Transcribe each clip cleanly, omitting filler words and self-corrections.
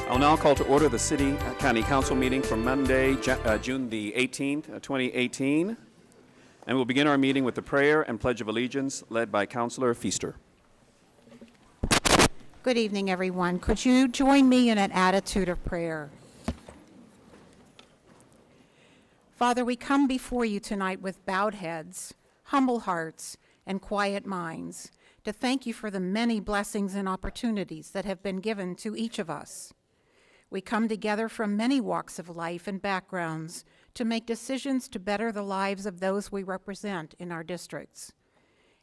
I'll now call to order the City County Council meeting for Monday, June the 18th, 2018. And we'll begin our meeting with the prayer and Pledge of Allegiance led by Councilor Feaster. Good evening, everyone. Could you join me in an attitude of prayer? Father, we come before you tonight with bowed heads, humble hearts, and quiet minds to thank you for the many blessings and opportunities that have been given to each of us. We come together from many walks of life and backgrounds to make decisions to better the lives of those we represent in our districts.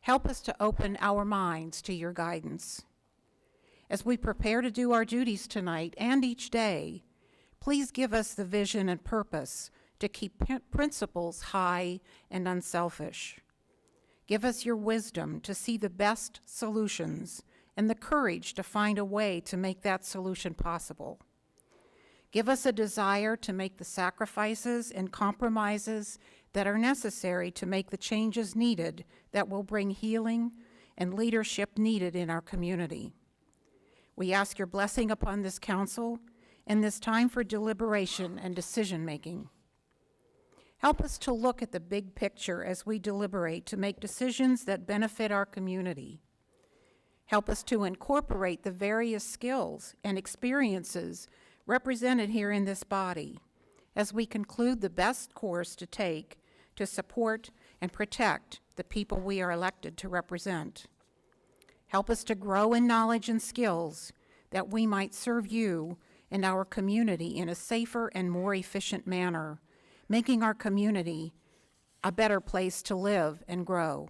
Help us to open our minds to your guidance. As we prepare to do our duties tonight and each day, please give us the vision and purpose to keep principles high and unselfish. Give us your wisdom to see the best solutions and the courage to find a way to make that solution possible. Give us a desire to make the sacrifices and compromises that are necessary to make the changes needed that will bring healing and leadership needed in our community. We ask your blessing upon this council and this time for deliberation and decision-making. Help us to look at the big picture as we deliberate to make decisions that benefit our community. Help us to incorporate the various skills and experiences represented here in this body as we conclude the best course to take to support and protect the people we are elected to represent. Help us to grow in knowledge and skills that we might serve you and our community in a safer and more efficient manner, making our community a better place to live and grow.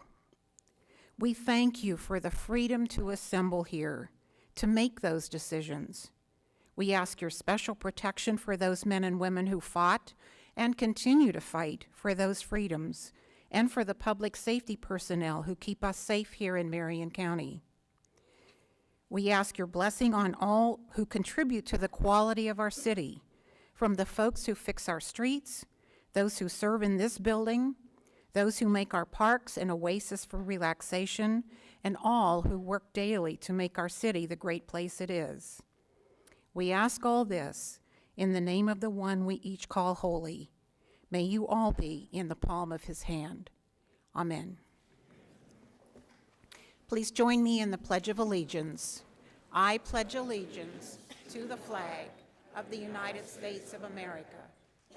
We thank you for the freedom to assemble here, to make those decisions. We ask your special protection for those men and women who fought and continue to fight for those freedoms, and for the public safety personnel who keep us safe here in Marion County. We ask your blessing on all who contribute to the quality of our city, from the folks who fix our streets, those who serve in this building, those who make our parks an oasis for relaxation, and all who work daily to make our city the great place it is. We ask all this in the name of the one we each call holy. May you all be in the palm of his hand. Amen. Please join me in the Pledge of Allegiance. I pledge allegiance to the flag of the United States of America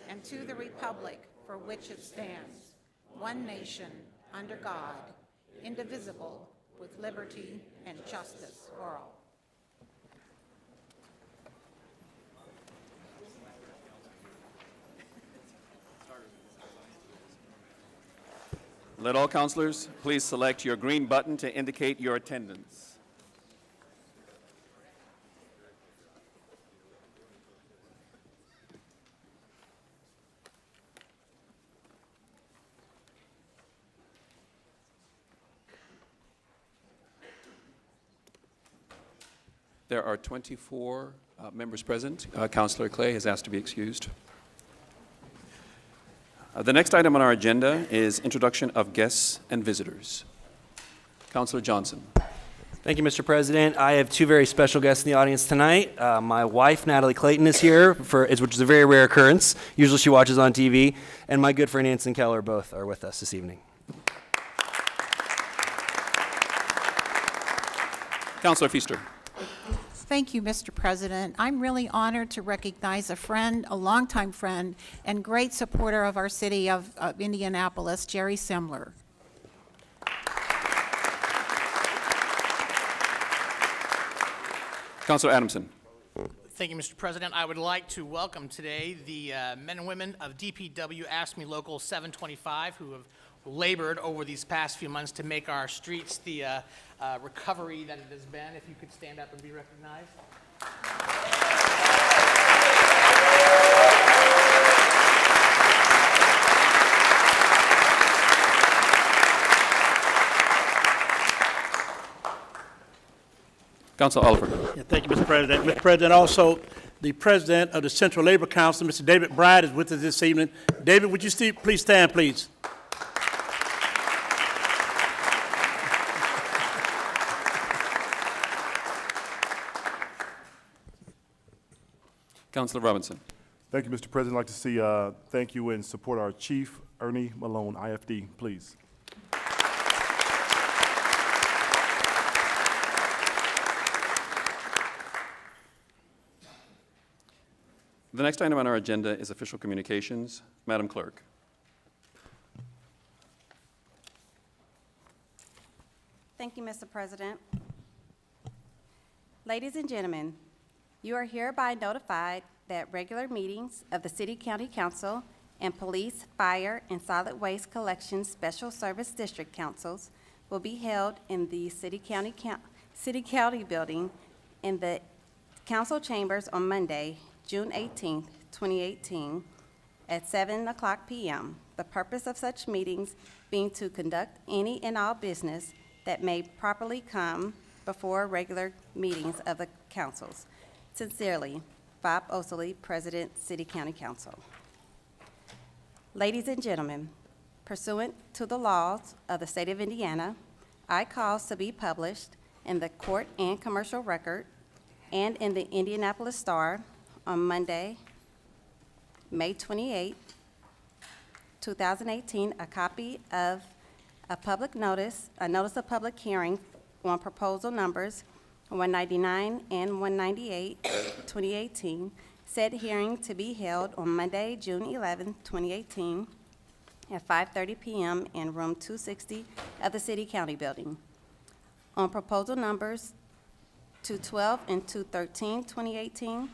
and to the republic for which it stands, one nation, under God, indivisible, with liberty and justice for all. Let all councilors please select your green button to indicate your attendance. There are 24 members present. Councilor Clay has asked to be excused. The next item on our agenda is introduction of guests and visitors. Councilor Johnson. Thank you, Mr. President. I have two very special guests in the audience tonight. My wife, Natalie Clayton, is here, which is a very rare occurrence. Usually she watches on TV. And my good friend Anson Keller both are with us this evening. Councilor Feaster. Thank you, Mr. President. I'm really honored to recognize a friend, a longtime friend, and great supporter of our city of Indianapolis, Jerry Semler. Councilor Adamson. Thank you, Mr. President. I would like to welcome today the men and women of DPW AFSCME Local 725 who have labored over these past few months to make our streets the recovery that it has been. If you could stand up and be recognized. Councilor Oliver. Yeah, thank you, Mr. President. Mr. President, also the President of the Central Labor Council, Mr. David Bride, is with us this evening. David, would you please stand, please? Councilor Robinson. Thank you, Mr. President. I'd like to see thank you and support our Chief, Ernie Malone, IFD, please. The next item on our agenda is official communications. Madam Clerk. Thank you, Mr. President. Ladies and gentlemen, you are hereby notified that regular meetings of the City County Council and Police, Fire, and Solid Waste Collection Special Service District Councils will be held in the City County Building in the council chambers on Monday, June 18th, 2018, at 7:00 p.m. The purpose of such meetings being to conduct any and all business that may properly come before regular meetings of the councils. Sincerely, Bob Osley, President, City County Council. Ladies and gentlemen, pursuant to the laws of the state of Indiana, I cause to be published in the Court and Commercial Record and in the Indianapolis Star on Monday, May 28, 2018, a copy of a notice of public hearing on proposal numbers 199 and 198, 2018, said hearing to be held on Monday, June 11, 2018, at 5:30 p.m. in room 260 of the City County Building. On proposal numbers 212 and 213, 2018,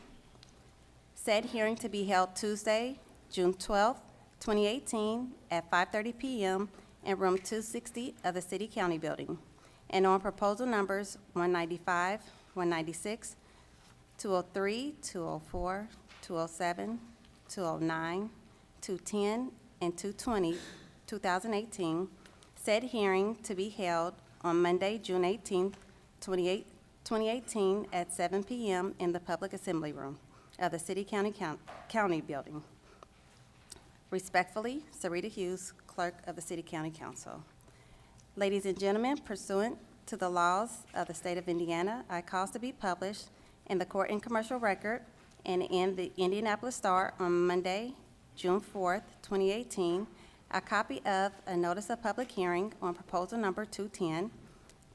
said hearing to be held Tuesday, June 12, 2018, at 5:30 p.m. in room 260 of the City County Building. And on proposal numbers 195, 196, 203, 204, 207, 209, 210, and 220, 2018, said hearing to be held on Monday, June 18, 2018, at 7 p.m. in the Public Assembly Room of the City County Building. Respectfully, Sarita Hughes, Clerk of the City County Council. Ladies and gentlemen, pursuant to the laws of the state of Indiana, I cause to be published in the Court and Commercial Record and in the Indianapolis Star on Monday, June 4th, 2018, a copy of a notice of public hearing on proposal number 210,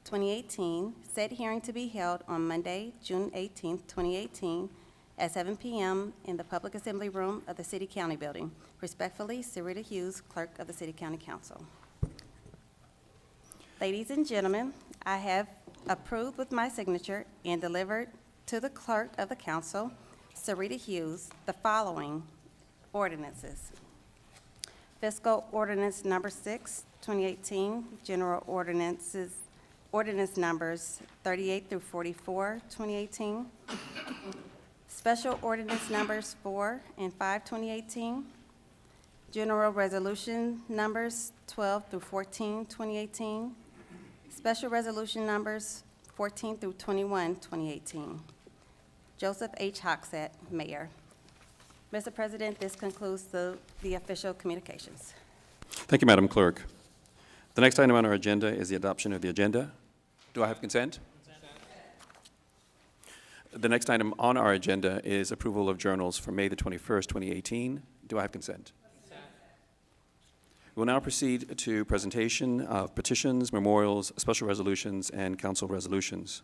2018, said hearing to be held on Monday, June 18th, 2018, at 7 p.m. in the Public Assembly Room of the City County Building. Respectfully, Sarita Hughes, Clerk of the City County Council. Ladies and gentlemen, I have approved with my signature and delivered to the Clerk of the Council, Sarita Hughes, the following ordinances. Fiscal Ordinance Number 6, 2018, General Ordinances, Ordinance Numbers 38 through 44, 2018, Special Ordinance Numbers 4 and 5, 2018, General Resolution Numbers 12 through 14, 2018, Special Resolution Numbers 14 through 21, 2018. Joseph H. Hogsett, Mayor. Mr. President, this concludes the official communications. Thank you, Madam Clerk. The next item on our agenda is the adoption of the agenda. Do I have consent? The next item on our agenda is approval of journals for May the 21st, 2018. Do I have consent? We will now proceed to presentation of petitions, memorials, special resolutions, and council resolutions.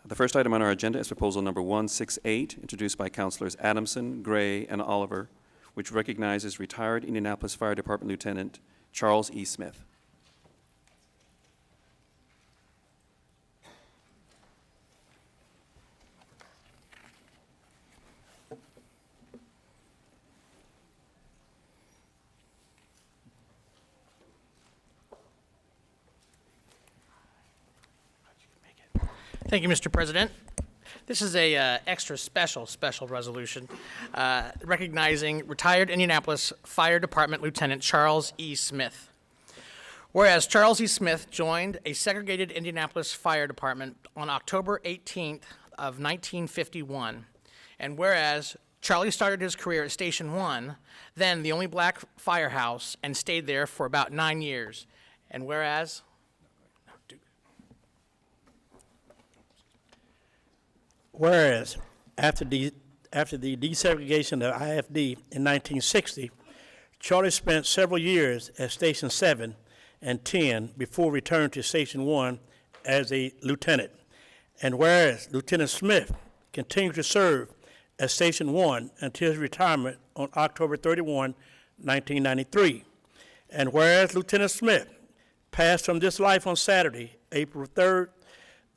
The first item on our agenda is proposal number 168, introduced by Councilors Adamson, Gray, and Oliver, which recognizes retired Indianapolis Fire Department Lieutenant Charles E. Smith. Thank you, Mr. President. This is a extra special resolution recognizing retired Indianapolis Fire Department Lieutenant Charles E. Smith. Whereas Charles E. Smith joined a segregated Indianapolis Fire Department on October 18th of 1951, and whereas Charlie started his career at Station 1, then the only black firehouse, and stayed there for about 9 years, and whereas Whereas, after after the desegregation of IFD in 1960, Charlie spent several years at Station 7 and 10 before returning to Station 1 as a lieutenant. And whereas Lieutenant Smith continued to serve at Station 1 until his retirement on October 31, 1993. And whereas Lieutenant Smith passed from this life on Saturday, April 3rd,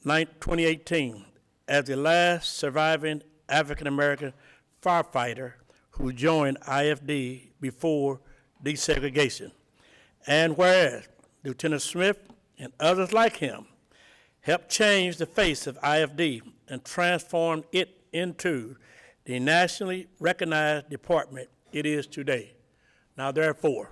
2018, as the last surviving African-American firefighter who joined IFD before desegregation. And whereas Lieutenant Smith and others like him helped change the face of IFD and transform it into the nationally recognized department it is today. Now therefore,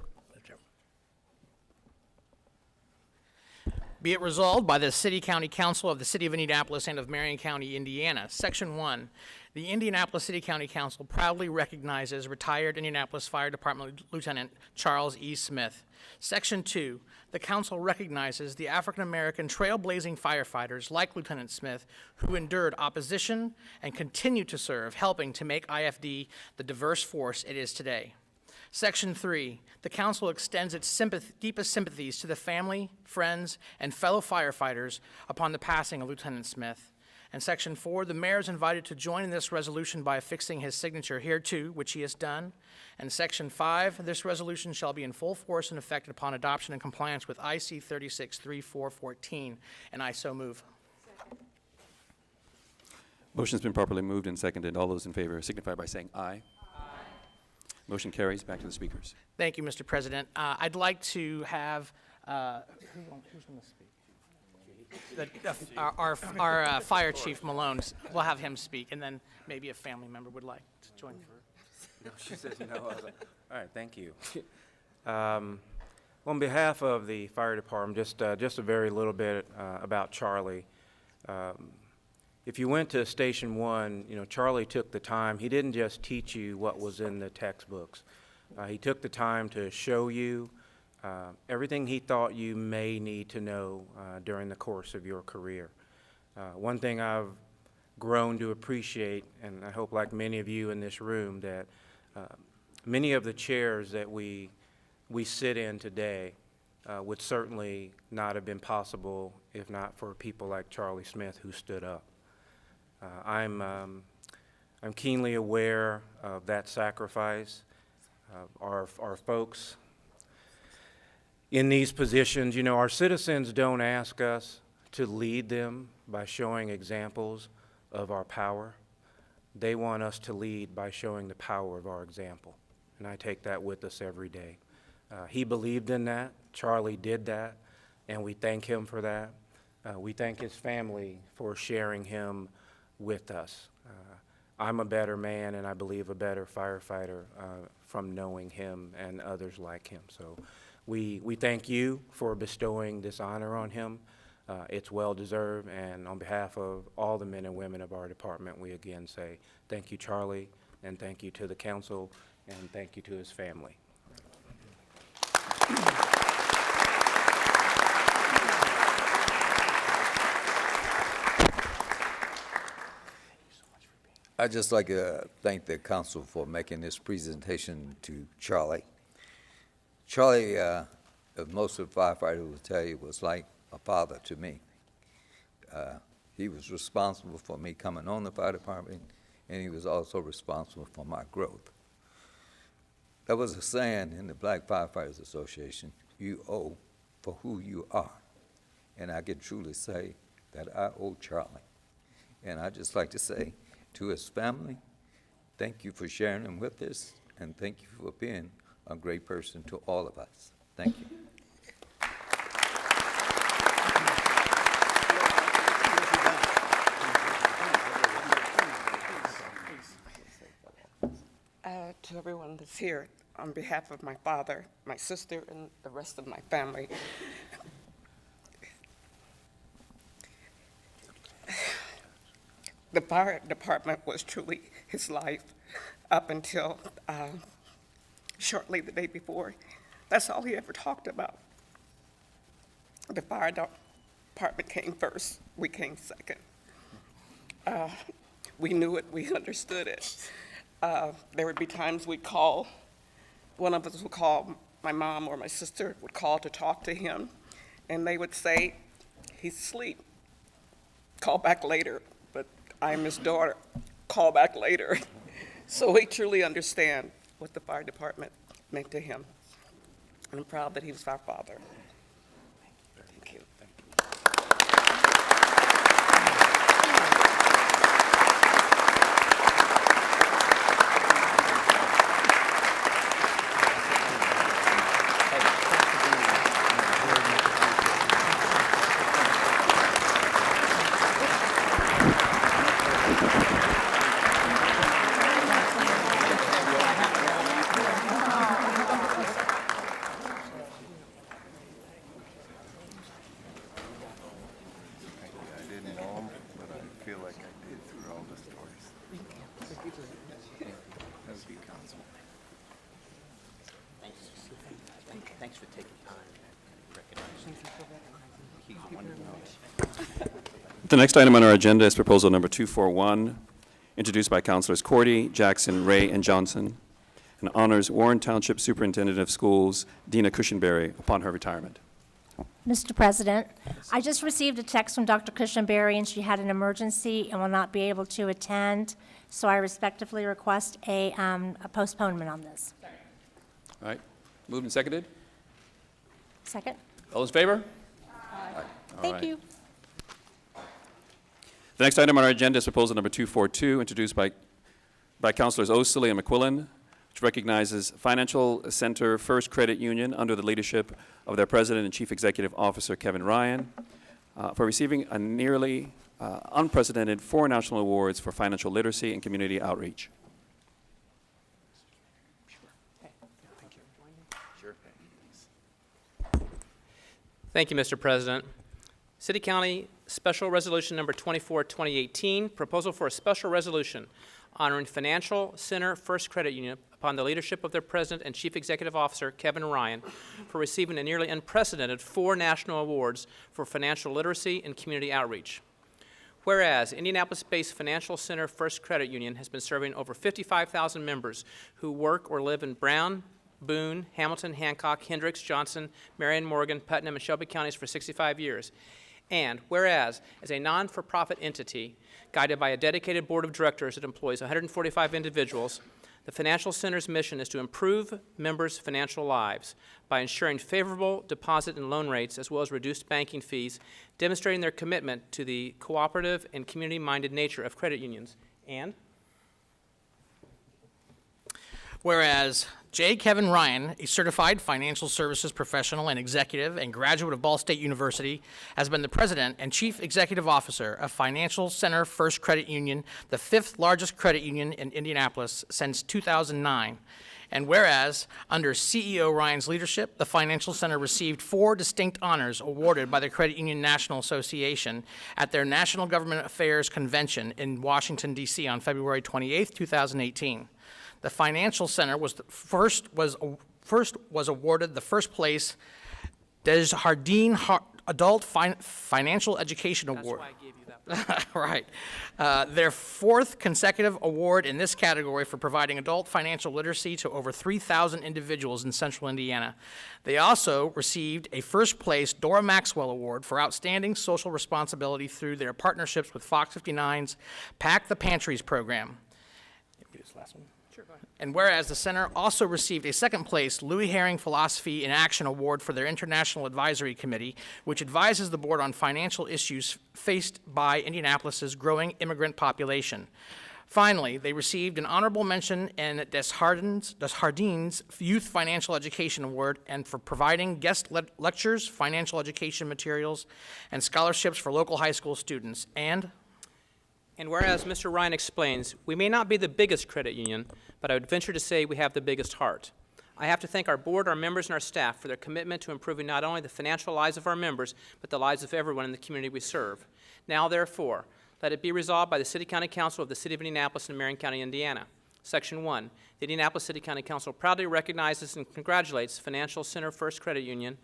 Be it resolved by the City County Council of the City of Indianapolis and of Marion County, Indiana. Section 1, the Indianapolis City County Council proudly recognizes retired Indianapolis Fire Department Lieutenant Charles E. Smith. Section 2, the council recognizes the African-American trailblazing firefighters like Lieutenant Smith who endured opposition and continue to serve, helping to make IFD the diverse force it is today. Section 3, the council extends its deepest sympathies to the family, friends, and fellow firefighters upon the passing of Lieutenant Smith. And Section 4, the mayor is invited to join in this resolution by affixing his signature hereto, which he has done. And Section 5, this resolution shall be in full force and effect upon adoption and compliance with IC 363414, and I so move. Motion's been properly moved and seconded. All those in favor signify by saying aye. Motion carries. Back to the speakers. Thank you, Mr. President. I'd like to have, who's going to speak? Our Fire Chief Malone, we'll have him speak, and then maybe a family member would like to join. No, she says no. All right, thank you. On behalf of the fire department, just a very little bit about Charlie. If you went to Station 1, you know, Charlie took the time. He didn't just teach you what was in the textbooks. He took the time to show you everything he thought you may need to know during the course of your career. One thing I've grown to appreciate, and I hope like many of you in this room, that many of the chairs that we sit in today would certainly not have been possible if not for people like Charlie Smith who stood up. I'm keenly aware of that sacrifice. Our folks in these positions, you know, our citizens don't ask us to lead them by showing examples of our power. They want us to lead by showing the power of our example, and I take that with us every day. He believed in that. Charlie did that, and we thank him for that. We thank his family for sharing him with us. I'm a better man, and I believe a better firefighter from knowing him and others like him. So we thank you for bestowing this honor on him. It's well-deserved, and on behalf of all the men and women of our department, we again say thank you, Charlie, and thank you to the council, and thank you to his family. I'd just like to thank the council for making this presentation to Charlie. Charlie, as most of the firefighters will tell you, was like a father to me. He was responsible for me coming on the fire department, and he was also responsible for my growth. There was a saying in the Black Firefighters Association, you owe for who you are. And I can truly say that I owe Charlie. And I'd just like to say, to his family, thank you for sharing him with us, and thank you for being a great person to all of us. Thank you. To everyone that's here, on behalf of my father, my sister, and the rest of my family, the fire department was truly his life up until shortly the day before. That's all he ever talked about. The fire department came first, we came second. We knew it, we understood it. There would be times we'd call, one of us would call, my mom or my sister would call to talk to him, and they would say, he's asleep. Call back later, but I'm his daughter. Call back later. So we truly understand what the fire department meant to him. And I'm proud that he was our father. Thank you. I didn't know him, but I feel like I did through all the stories. That would be council. Thanks for taking time to recognize. He's wonderful. The next item on our agenda is proposal number 241, introduced by Councilors Cordy, Jackson, Ray, and Johnson, and honors Warren Township Superintendent of Schools Dina Cushenberry upon her retirement. Mr. President, I just received a text from Dr. Cushenberry, and she had an emergency and will not be able to attend, so I respectfully request a postponement on this. All right, moved and seconded. Second? All those in favor? Thank right. you. The next item on our agenda is proposal number 242, introduced by Councilors Osterly and McQuillan, which recognizes Financial Center First Credit Union under the leadership of their President and Chief Executive Officer, Kevin Ryan, for receiving a nearly unprecedented 4 national awards for financial literacy and community outreach. Thank you, Mr. President. City County Special Resolution Number 24, 2018, proposal for a special resolution honoring Financial Center First Credit Union upon the leadership of their President and Chief Executive Officer, Kevin Ryan, for receiving a nearly unprecedented 4 national awards for financial literacy and community outreach. Whereas Indianapolis-based Financial Center First Credit Union has been serving over 55,000 members who work or live in Brown, Boone, Hamilton, Hancock, Hendricks, Johnson, Marion, Morgan, Putnam, and Shelby counties for 65 years. And whereas, as a non-for-profit entity guided by a dedicated board of directors that employs 145 individuals, the Financial Center's mission is to improve members' financial lives by ensuring favorable deposit and loan rates as well as reduced banking fees, demonstrating their commitment to the cooperative and community-minded nature of credit unions. And Whereas J. Kevin Ryan, a certified financial services professional and executive and graduate of Ball State University, has been the president and chief executive officer of Financial Center First Credit Union, the 5th largest credit union in Indianapolis since 2009. And whereas, under CEO Ryan's leadership, the Financial Center received 4 distinct honors awarded by the Credit Union National Association at their National Government Affairs Convention in Washington, D.C. on February 28, 2018. The Financial Center was awarded the first place Desjardins Adult Financial Education Award. that's why I gave you that. Right. Their 4th consecutive award in this category for providing adult financial literacy to over 3,000 individuals in central Indiana. They also received a first place Dora Maxwell Award for outstanding social responsibility through their partnerships with Fox 59's Pack the Pantries program. This last one. And whereas the center also received a 2nd place Louis Herring Philosophy in Action Award for their International Advisory Committee, which advises the board on financial issues faced by Indianapolis's growing immigrant population. Finally, they received an honorable mention in Desjardins Youth Financial Education Award and for providing guest lectures, financial education materials, and scholarships for local high school students. And whereas Mr. Ryan explains, we may not be the biggest credit union, but I would venture to say we have the biggest heart. I have to thank our board, our members, and our staff for their commitment to improving not only the financial lives of our members, but the lives of everyone in the community we serve. Now, therefore, let it be resolved by the City County Council of the City of Indianapolis and Marion County, Indiana. Section 1, the Indianapolis City County Council proudly recognizes and congratulates Financial Center First Credit Union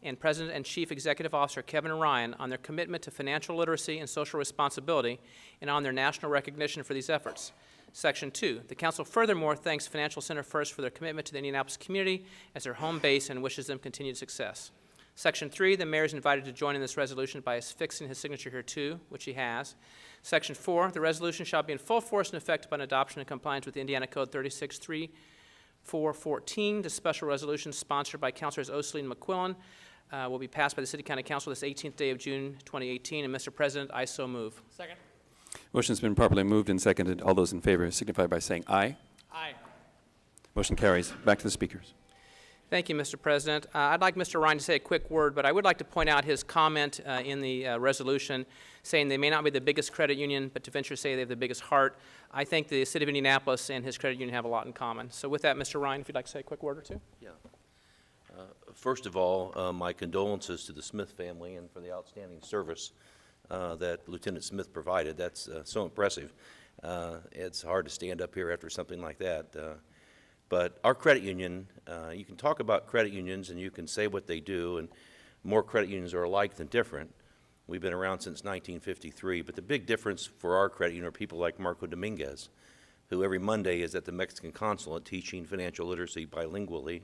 and President and Chief Executive Officer Kevin Ryan on their commitment to financial literacy and social responsibility and on their national recognition for these efforts. Section 2, the council furthermore thanks Financial Center First for their commitment to the Indianapolis community as their home base and wishes them continued success. Section 3, the mayor is invited to join in this resolution by affixing his signature here too, which he has. Section 4, the resolution shall be in full force and effect upon adoption and compliance with Indiana Code 363414. The special resolution sponsored by Councilors Osley and McQuillan will be passed by the City County Council this 18th day of June 2018. And Mr. President, I so move. Second. Motion's been properly moved and seconded. All those in favor signify by saying aye. Aye. Motion carries. Back to the speakers. Thank you, Mr. President. I'd like Mr. Ryan to say a quick word, but I would like to point out his comment in the resolution saying they may not be the biggest credit union, but to venture to say they have the biggest heart. I think the City of Indianapolis and his credit union have a lot in common. So with that, Mr. Ryan, if you'd like to say a quick word or two. Yeah. First of all, my condolences to the Smith family and for the outstanding service that Lieutenant Smith provided. That's so impressive. It's hard to stand up here after something like that. But our credit union, you can talk about credit unions and you can say what they do, and more credit unions are alike than different. We've been around since 1953, but the big difference for our credit union are people like Marco Dominguez, who every Monday is at the Mexican consulate teaching financial literacy bilingually.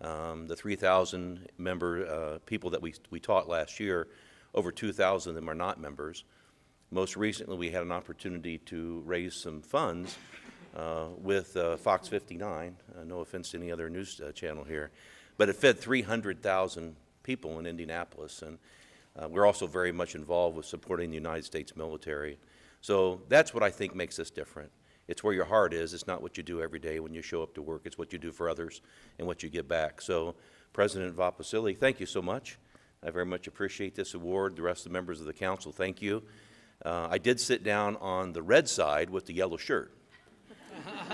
The 3,000 member people that we taught last year, over 2,000 of them are not members. Most recently, we had an opportunity to raise some funds with Fox 59, no offense to any other news channel here, but it fed 300,000 people in Indianapolis, and we're also very much involved with supporting the United States military. So that's what I think makes us different. It's where your heart is. It's not what you do every day when you show up to work. It's what you do for others and what you give back. So President Vapasili, thank you so much. I very much appreciate this award. The rest of the members of the council, thank you. I did sit down on the red side with the yellow shirt.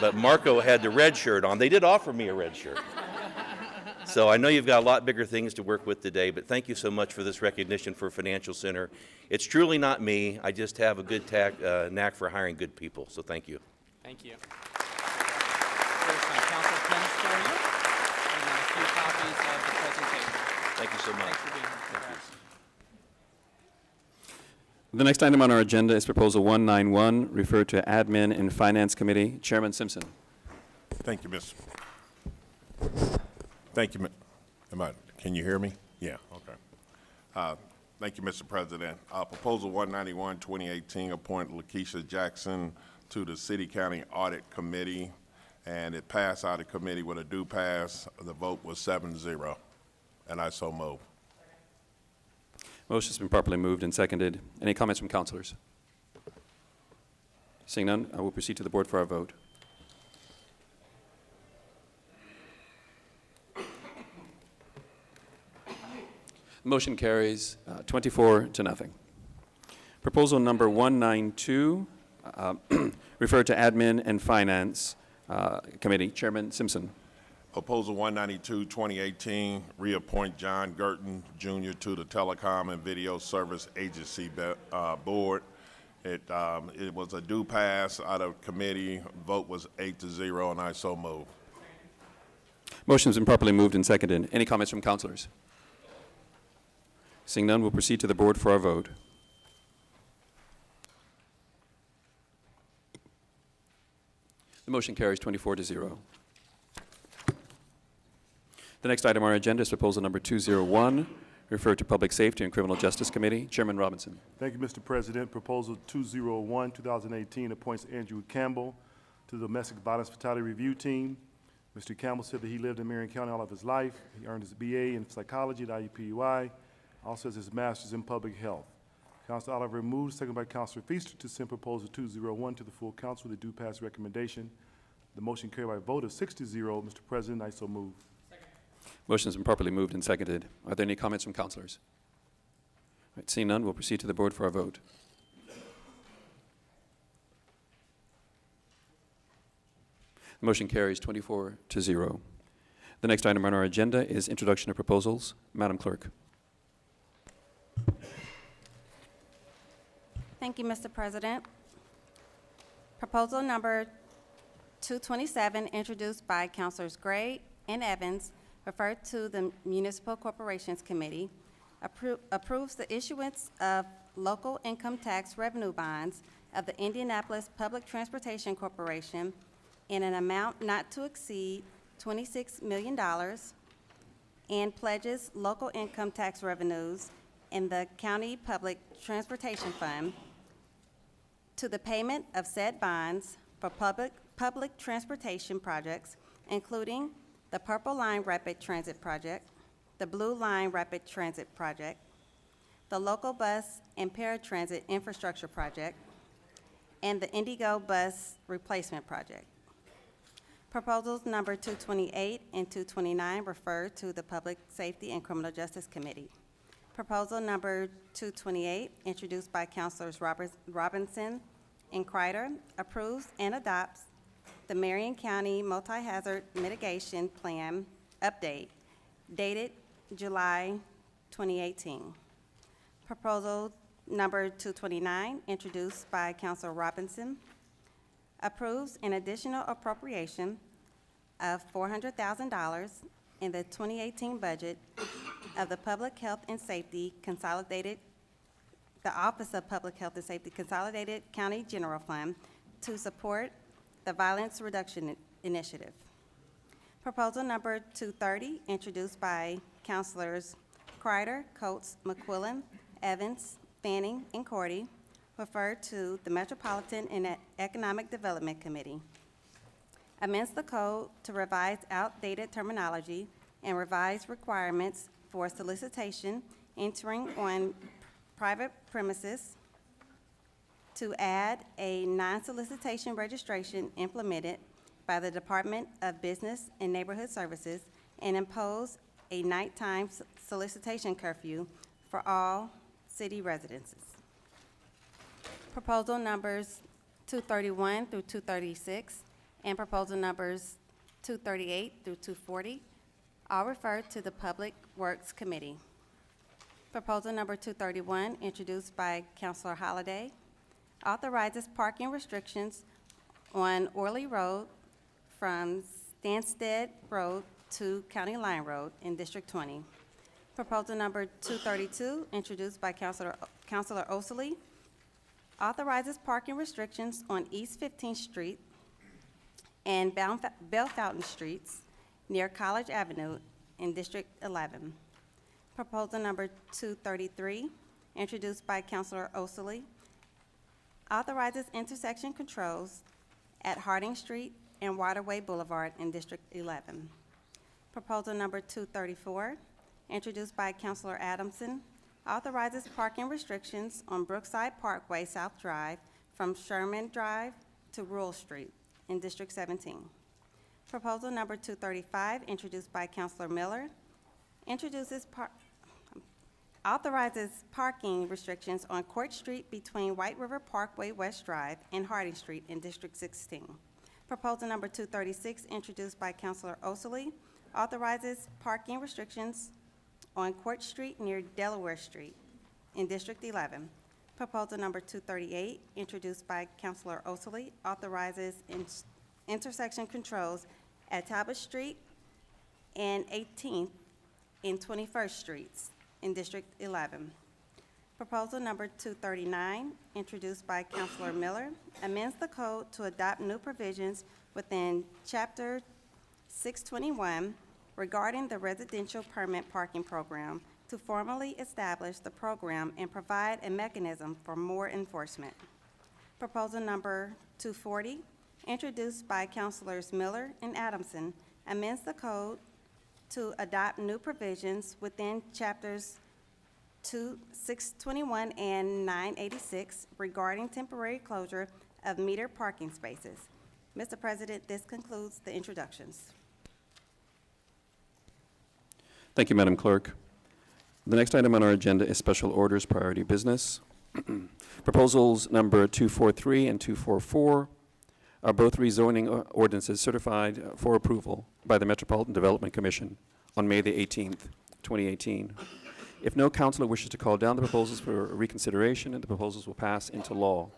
But Marco had the red shirt on. They did offer me a red shirt. So I know you've got a lot bigger things to work with today, but thank you so much for this recognition for Financial Center. It's truly not me. I just have a good knack for hiring good people, so thank you. Thank you. There's some council pens for you, and then a few copies of the presentation. Thank you so much. Thanks for being here. The next item on our agenda is Proposal 191, referred to Admin and Finance Committee. Chairman Simpson. Thank you, Ms. Thank you. Can you hear me? Yeah, okay. Thank you, Mr. President. Proposal 191, 2018, appoint Lakeisha Jackson to the City County Audit Committee, and it passed out of committee with a due pass. The vote was 7-0, and I so move. Motion's been properly moved and seconded. Any comments from councilors? Seeing none, I will proceed to the board for our vote. Motion carries 24-0. Proposal number 192, referred to Admin and Finance Committee. Chairman Simpson. Proposal 192, 2018, reappoint John Gerton Jr. to the Telecom and Video Service Agency Board. It was a due pass out of committee. Vote was 8-0, and I so move. Motion's been properly moved and seconded. Any comments from councilors? Seeing none, we'll proceed to the board for our vote. The motion carries 24-0. The next item on our agenda is Proposal number 201, referred to Public Safety and Criminal Justice Committee. Chairman Robinson. Thank you, Mr. President. Proposal 201, 2018 appoints Andrew Campbell to the Domestic Violence Fatality Review Team. Mr. Campbell said that he lived in Marion County all of his life. He earned his BA in psychology at IUPUI, also has his master's in public health. Councilor Oliver moves, seconded by Councilor Feaster, to send Proposal 201 to the full council with a due pass recommendation. The motion carried by a vote of 6-0. Mr. President, I so move. Motion has been properly moved and seconded. Are there any comments from councilors? All right, seeing none, we'll proceed to the board for our vote. The motion carries 24-0. The next item on our agenda is introduction of proposals. Madam Clerk. Thank you, Mr. President. Proposal number 227, introduced by Councilors Gray and Evans, referred to the Municipal Corporations Committee, approves the issuance of local income tax revenue bonds of the Indianapolis Public Transportation Corporation in an amount not to exceed $26 million, and pledges local income tax revenues in the County Public Transportation Fund to the payment of said bonds for public transportation projects, including the Purple Line Rapid Transit Project, the Blue Line Rapid Transit Project, the Local Bus and Paratransit Infrastructure Project, and the Indigo Bus Replacement Project. Proposals number 228 and 229 refer to the Public Safety and Criminal Justice Committee. Proposal number 228, introduced by Councilors Robinson and Kreider, approves and adopts the Marion County Multi-Hazard Mitigation Plan update dated July 2018. Proposal number 229, introduced by Councilor Robinson, approves an additional appropriation of $400,000 in the 2018 budget of the Public Health and Safety Consolidated, the Office of Public Health and Safety Consolidated County General Fund to support the Violence Reduction Initiative. Proposal number 230, introduced by Councilors Kreider, Coates, McQuillan, Evans, Fanning, and Cordy, referred to the Metropolitan and Economic Development Committee. Amends the code to revise outdated terminology and revise requirements for solicitation entering on private premises, to add a non-solicitation registration implemented by the Department of Business and Neighborhood Services, and impose a nighttime solicitation curfew for all city residences. Proposal numbers 231 through 236 and proposal numbers 238 through 240 all refer to the Public Works Committee. Proposal number 231, introduced by Councilor Holliday, authorizes parking restrictions on Orley Road from Stansted Road to County Line Road in District 20. Proposal number 232, introduced by Councilor Osley, authorizes parking restrictions on East 15th Street and Bellefountain Streets near College Avenue in District 11. Proposal number 233, introduced by Councilor Osley, authorizes intersection controls at Harding Street and Waterway Boulevard in District 11. Proposal number 234, introduced by Councilor Adamson, authorizes parking restrictions on Brookside Parkway South Drive from Sherman Drive to Rural Street in District 17. Proposal number 235, introduced by Councilor Miller, authorizes parking restrictions on Court Street between White River Parkway West Drive and Harding Street in District 16. Proposal number 236, introduced by Councilor Osley, authorizes parking restrictions on Court Street near Delaware Street in District 11. Proposal number 238, introduced by Councilor Osley, authorizes intersection controls at Talbot Street and 18th and 21st Streets in District 11. Proposal number 239, introduced by Councilor Miller, amends the code to adopt new provisions within Chapter 621 regarding the residential permit parking program to formally establish the program and provide a mechanism for more enforcement. Proposal number 240, introduced by Councilors Miller and Adamson, amends the code to adopt new provisions within Chapters 621 and 986 regarding temporary closure of metered parking spaces. Mr. President, this concludes the introductions. Thank you, Madam Clerk. The next item on our agenda is special orders, priority business. Proposals number 243 and 244 are both rezoning ordinances certified for approval by the Metropolitan Development Commission on May the 18th, 2018. If no councilor wishes to call down the proposals for reconsideration, the proposals will pass into law.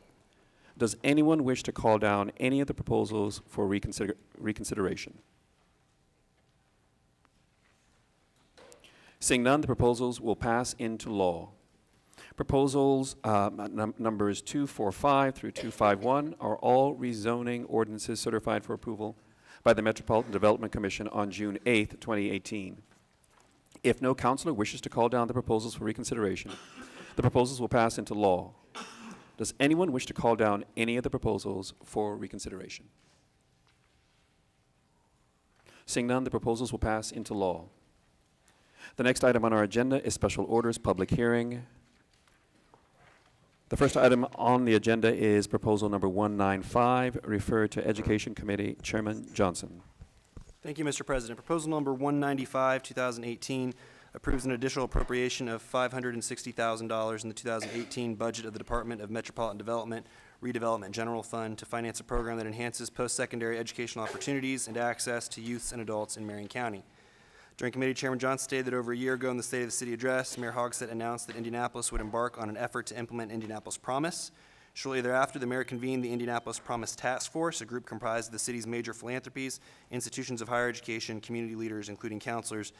Does anyone wish to call down any of the proposals for reconsideration? Seeing none, the proposals will pass into law. Proposals numbers 245 through 251 are all rezoning ordinances certified for approval by the Metropolitan Development Commission on June 8th, 2018. If no counselor wishes to call down the proposals for reconsideration, the proposals will pass into law. Does anyone wish to call down any of the proposals for reconsideration? Seeing none, the proposals will pass into law. The next item on our agenda is special orders, public hearing. The first item on the agenda is proposal number 195, referred to Education Committee. Chairman Johnson. Thank you, Mr. President. Proposal number 195, 2018, approves an additional appropriation of $560,000 in the 2018 budget of the Department of Metropolitan Development, Redevelopment General Fund to finance a program that enhances post-secondary educational opportunities and access to youths and adults in Marion County. During committee, Chairman Johnson stated that over a year ago in the State of the City address, Mayor Hogsett announced that Indianapolis would embark on an effort to implement Indianapolis Promise. Shortly thereafter, the mayor convened the Indianapolis Promise Task Force, a group comprised of the city's major philanthropies, institutions of higher education, community leaders, including counselors,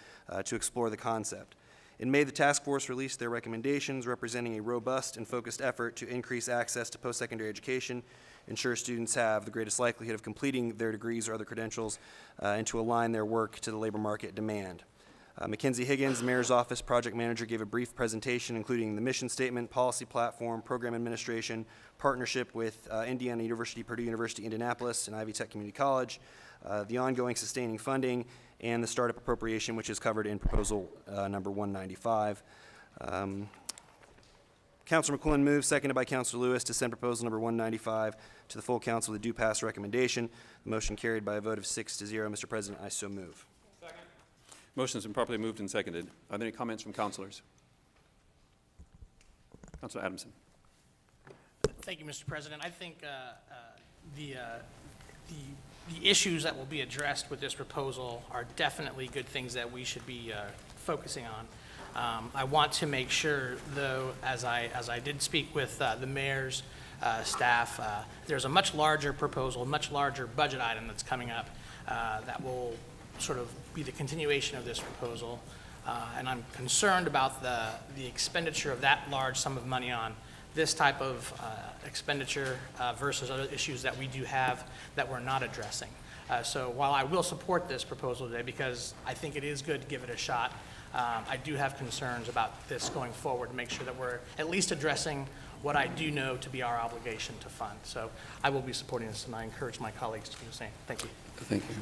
to explore the concept. In May, the task force released their recommendations representing a robust and focused effort to increase access to post-secondary education, ensure students have the greatest likelihood of completing their degrees or other credentials, and to align their work to the labor market demand. Mackenzie Higgins, the mayor's office project manager, gave a brief presentation including the mission statement, policy platform, program administration, partnership with Indiana University, Purdue University, Indianapolis, and Ivy Tech Community College, the ongoing sustaining funding, and the startup appropriation, which is covered in proposal number 195. Councilor McQuillan moves, seconded by Councilor Lewis, to send proposal number 195 to the full council with a due pass recommendation. The motion carried by a vote of 6-0. Mr. President, I so move. Motion has been properly moved and seconded. Are there any comments from councilors? Councilor Adamson. Thank you, Mr. President. I think the issues that will be addressed with this proposal are definitely good things that we should be focusing on. I want to make sure, though, as I did speak with the mayor's staff, there's a much larger proposal, much larger budget item that's coming up that will sort of be the continuation of this proposal. And I'm concerned about the expenditure of that large sum of money on this type of expenditure versus other issues that we do have that we're not addressing. So while I will support this proposal today because I think it is good to give it a shot, I do have concerns about this going forward to make sure that we're at least addressing what I do know to be our obligation to fund. So I will be supporting this, and I encourage my colleagues to do the same. Thank you. Thank you.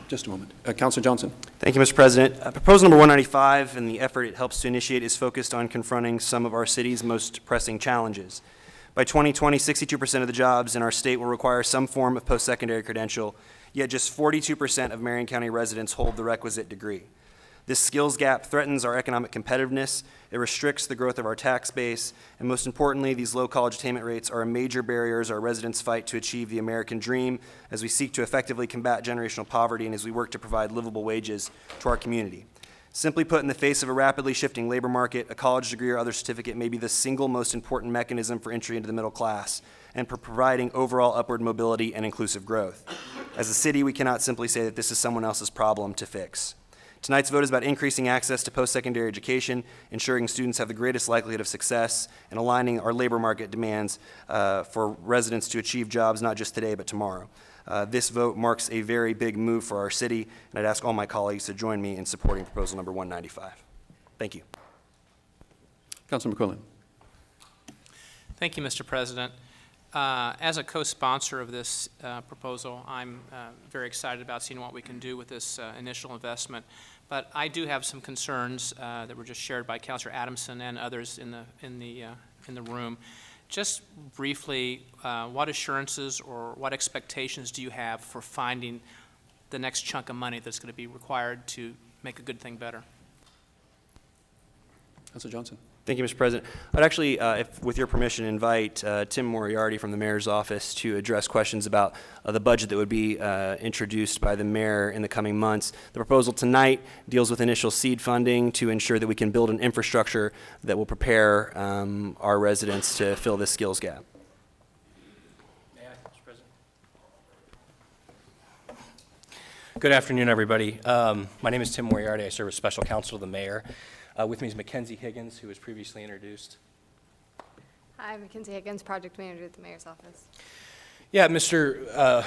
Just a moment. Councilor Johnson. Thank you, Mr. President. Proposal number 195 and the effort it helps to initiate is focused on confronting some of our city's most pressing challenges. By 2020, 62% of the jobs in our state will require some form of post-secondary credential, yet just 42% of Marion County residents hold the requisite degree. This skills gap threatens our economic competitiveness, it restricts the growth of our tax base, and most importantly, these low college attainment rates are a major barrier as our residents fight to achieve the American dream, as we seek to effectively combat generational poverty, and as we work to provide livable wages to our community. Simply put, in the face of a rapidly shifting labor market, a college degree or other certificate may be the single most important mechanism for entry into the middle class and for providing overall upward mobility and inclusive growth. As a city, we cannot simply say that this is someone else's problem to fix. Tonight's vote is about increasing access to post-secondary education, ensuring students have the greatest likelihood of success, and aligning our labor market demands for residents to achieve jobs not just today but tomorrow. This vote marks a very big move for our city, and I'd ask all my colleagues to join me in supporting proposal number 195. Thank you. Councilor McQuillan. Thank you, Mr. President. As a co-sponsor of this proposal, I'm very excited about seeing what we can do with this initial investment. But I do have some concerns that were just shared by Councilor Adamson and others in the room. Just briefly, what assurances or what expectations do you have for finding the next chunk of money that's going to be required to make a good thing better? Councilor Johnson. Thank you, Mr. President. I'd actually, with your permission, invite Tim Moriarty from the mayor's office to address questions about the budget that would be introduced by the mayor in the coming months. The proposal tonight deals with initial seed funding to ensure that we can build an infrastructure that will prepare our residents to fill this skills gap. May I, Mr. President? Good afternoon, everybody. My name is Tim Moriarty. I serve as special counsel to the mayor. With me is Mackenzie Higgins, who was previously introduced. Hi, Mackenzie Higgins, project manager at the mayor's office. Yeah, Mr.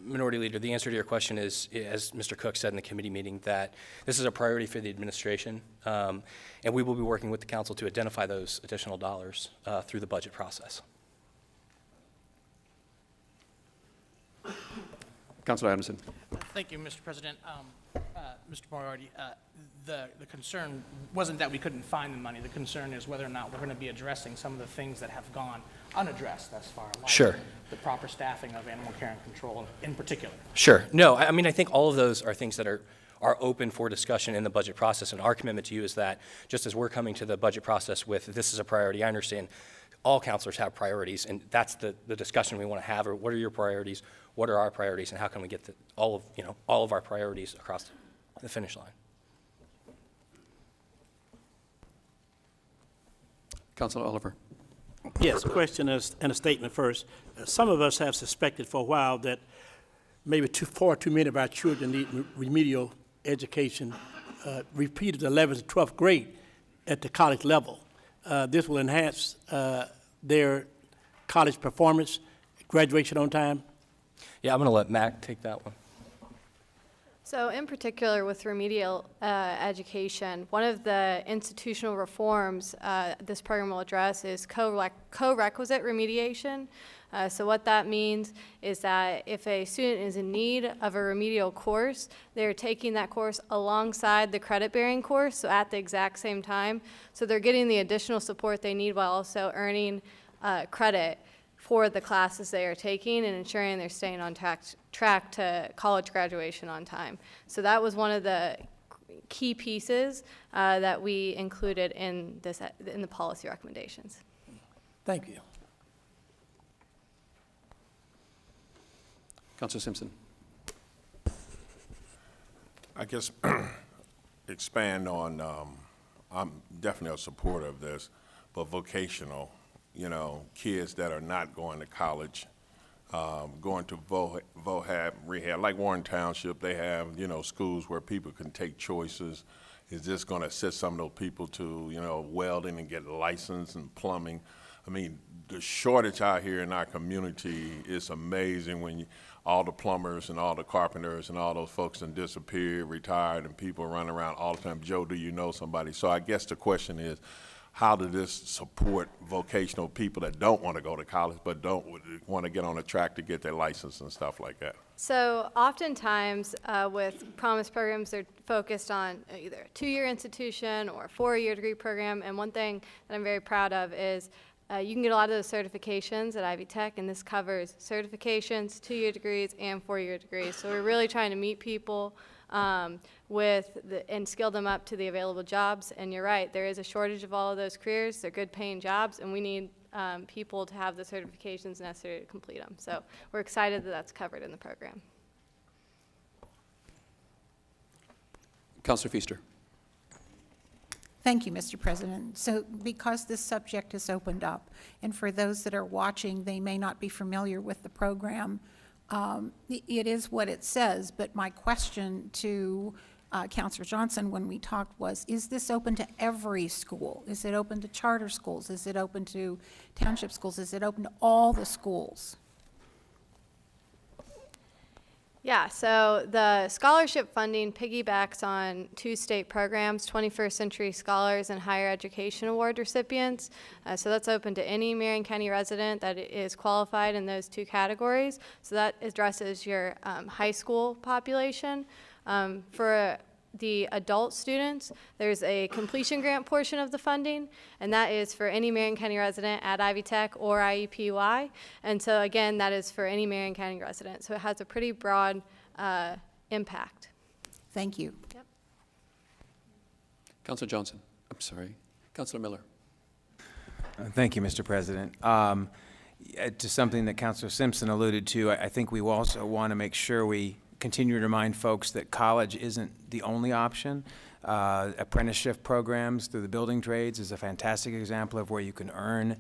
Minority Leader, the answer to your question is, as Mr. Cook said in the committee meeting, that this is a priority for the administration, and we will be working with the council to identify those additional dollars through the budget process. Councilor Adamson. Thank you, Mr. President. Mr. Moriarty, the concern wasn't that we couldn't find the money. The concern is whether or not we're going to be addressing some of the things that have gone unaddressed thus far. Like Sure. the proper staffing of animal care and control in particular. Sure. No, I mean, I think all of those are things that are open for discussion in the budget process, and our commitment to you is that just as we're coming to the budget process with this is a priority, I understand all counselors have priorities, and that's the discussion we want to have, or what are your priorities, what are our priorities, and how can we get all of our priorities across the finish line. Councilor Oliver. Yes, question and a statement first. Some of us have suspected for a while that maybe far too many of our children need remedial education, repeated 11th and 12th grade at the college level. This will enhance their college performance, graduation on time. Yeah, I'm going to let Mac take that one. So in particular with remedial education, one of the institutional reforms this program will address is co-requisite remediation. So what that means is that if a student is in need of a remedial course, they're taking that course alongside the credit-bearing course, so at the exact same time. So they're getting the additional support they need while also earning credit for the classes they are taking and ensuring they're staying on track to college graduation on time. So that was one of the key pieces that we included in the policy recommendations. Thank you. Councilor Simpson. I guess expand on, I'm definitely a supporter of this, but vocational, kids that are not going to college, going to VOHAB, rehab, like Warren Township, they have, schools where people can take choices. Is this going to assist some of those people to, welding and get a license and plumbing? I mean, the shortage out here in our community is amazing when all the plumbers and all the carpenters and all those folks done disappeared, retired, and people run around all the time. Joe, do you know somebody? So I guess the question is, how does this support vocational people that don't want to go to college but don't want to get on a track to get their license and stuff like that? So oftentimes with Promise programs, they're focused on either a 2-year institution or a 4-year degree program. And one thing that I'm very proud of is you can get a lot of those certifications at Ivy Tech, and this covers certifications, 2-year degrees, and 4-year degrees. So we're really trying to meet people and skill them up to the available jobs. And you're right, there is a shortage of all of those careers. They're good paying jobs, and we need people to have the certifications necessary to complete them. So we're excited that that's covered in the program. Councilor Feaster. Thank you, Mr. President. So because this subject is opened up, and for those that are watching, they may not be familiar with the program, it is what it says, but my question to Councilor Johnson when we talked was, is this open to every school? Is it open to charter schools? Is it open to township schools? Is it open to all the schools? Yeah, so the scholarship funding piggybacks on 2 state programs, 21st Century Scholars and Higher Education Award recipients. So that's open to any Marion County resident that is qualified in those 2 categories. So that addresses your high school population. For the adult students, there's a completion grant portion of the funding, and that is for any Marion County resident at Ivy Tech or IUPUI. And so again, that is for any Marion County resident. So it has a pretty broad impact. Thank you. Yep. Councilor Johnson. I'm sorry. Councilor Miller. Thank you, Mr. President. To something that Councilor Simpson alluded to, I think we also want to make sure we continue to remind folks that college isn't the only option. Apprenticeship programs through the building trades is a fantastic example of where you can earn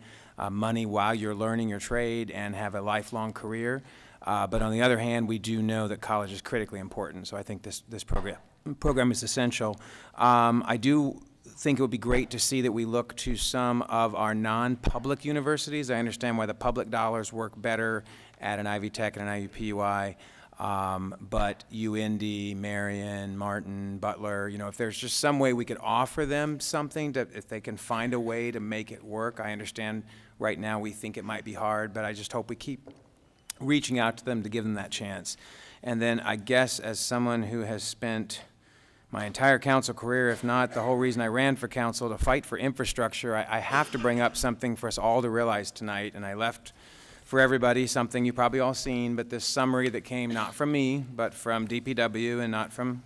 money while you're learning your trade and have a lifelong career. But on the other hand, we do know that college is critically important, so I think this program is essential. I do think it would be great to see that we look to some of our non-public universities. I understand why the public dollars work better at an Ivy Tech and an IUPUI, but UIndy, Marion, Martin, Butler, you know, if there's just some way we could offer them something, if they can find a way to make it work. I understand right now we think it might be hard, but I just hope we keep reaching out to them to give them that chance. And then I guess as someone who has spent my entire council career, if not the whole reason I ran for council, to fight for infrastructure, I have to bring up something for us all to realize tonight, and I left for everybody something you've probably all seen, but this summary that came not from me, but from DPW and not from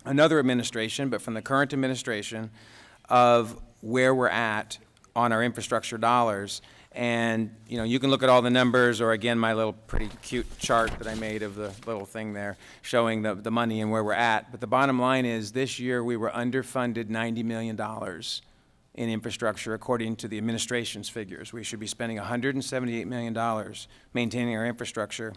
another administration, but from the current administration of where we're at on our infrastructure dollars. And, you know, you can look at all the numbers, or again, my little pretty cute chart that I made of the little thing there showing the money and where we're at. But the bottom line is this year we were underfunded $90 million in infrastructure according to the administration's figures. We should be spending $178 million maintaining our infrastructure,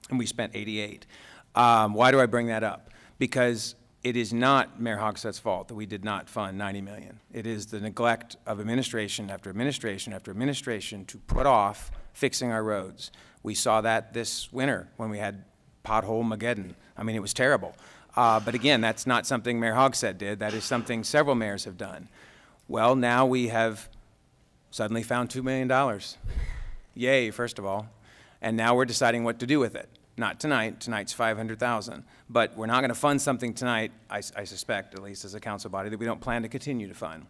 and we spent 88. Why do I bring that up? Because it is not Mayor Hogsett's fault that we did not fund $90 million. It is the neglect of administration after administration after administration to put off fixing our roads. We saw that this winter when we had pothole Mageddon. I mean, it was terrible. But again, that's not something Mayor Hogsett did. That is something several mayors have done. Well, now we have suddenly found $2 million. Yay, first of all. And now we're deciding what to do with it. Not tonight. Tonight's $500,000. But we're not going to fund something tonight, I suspect, at least as a council body, that we don't plan to continue to fund.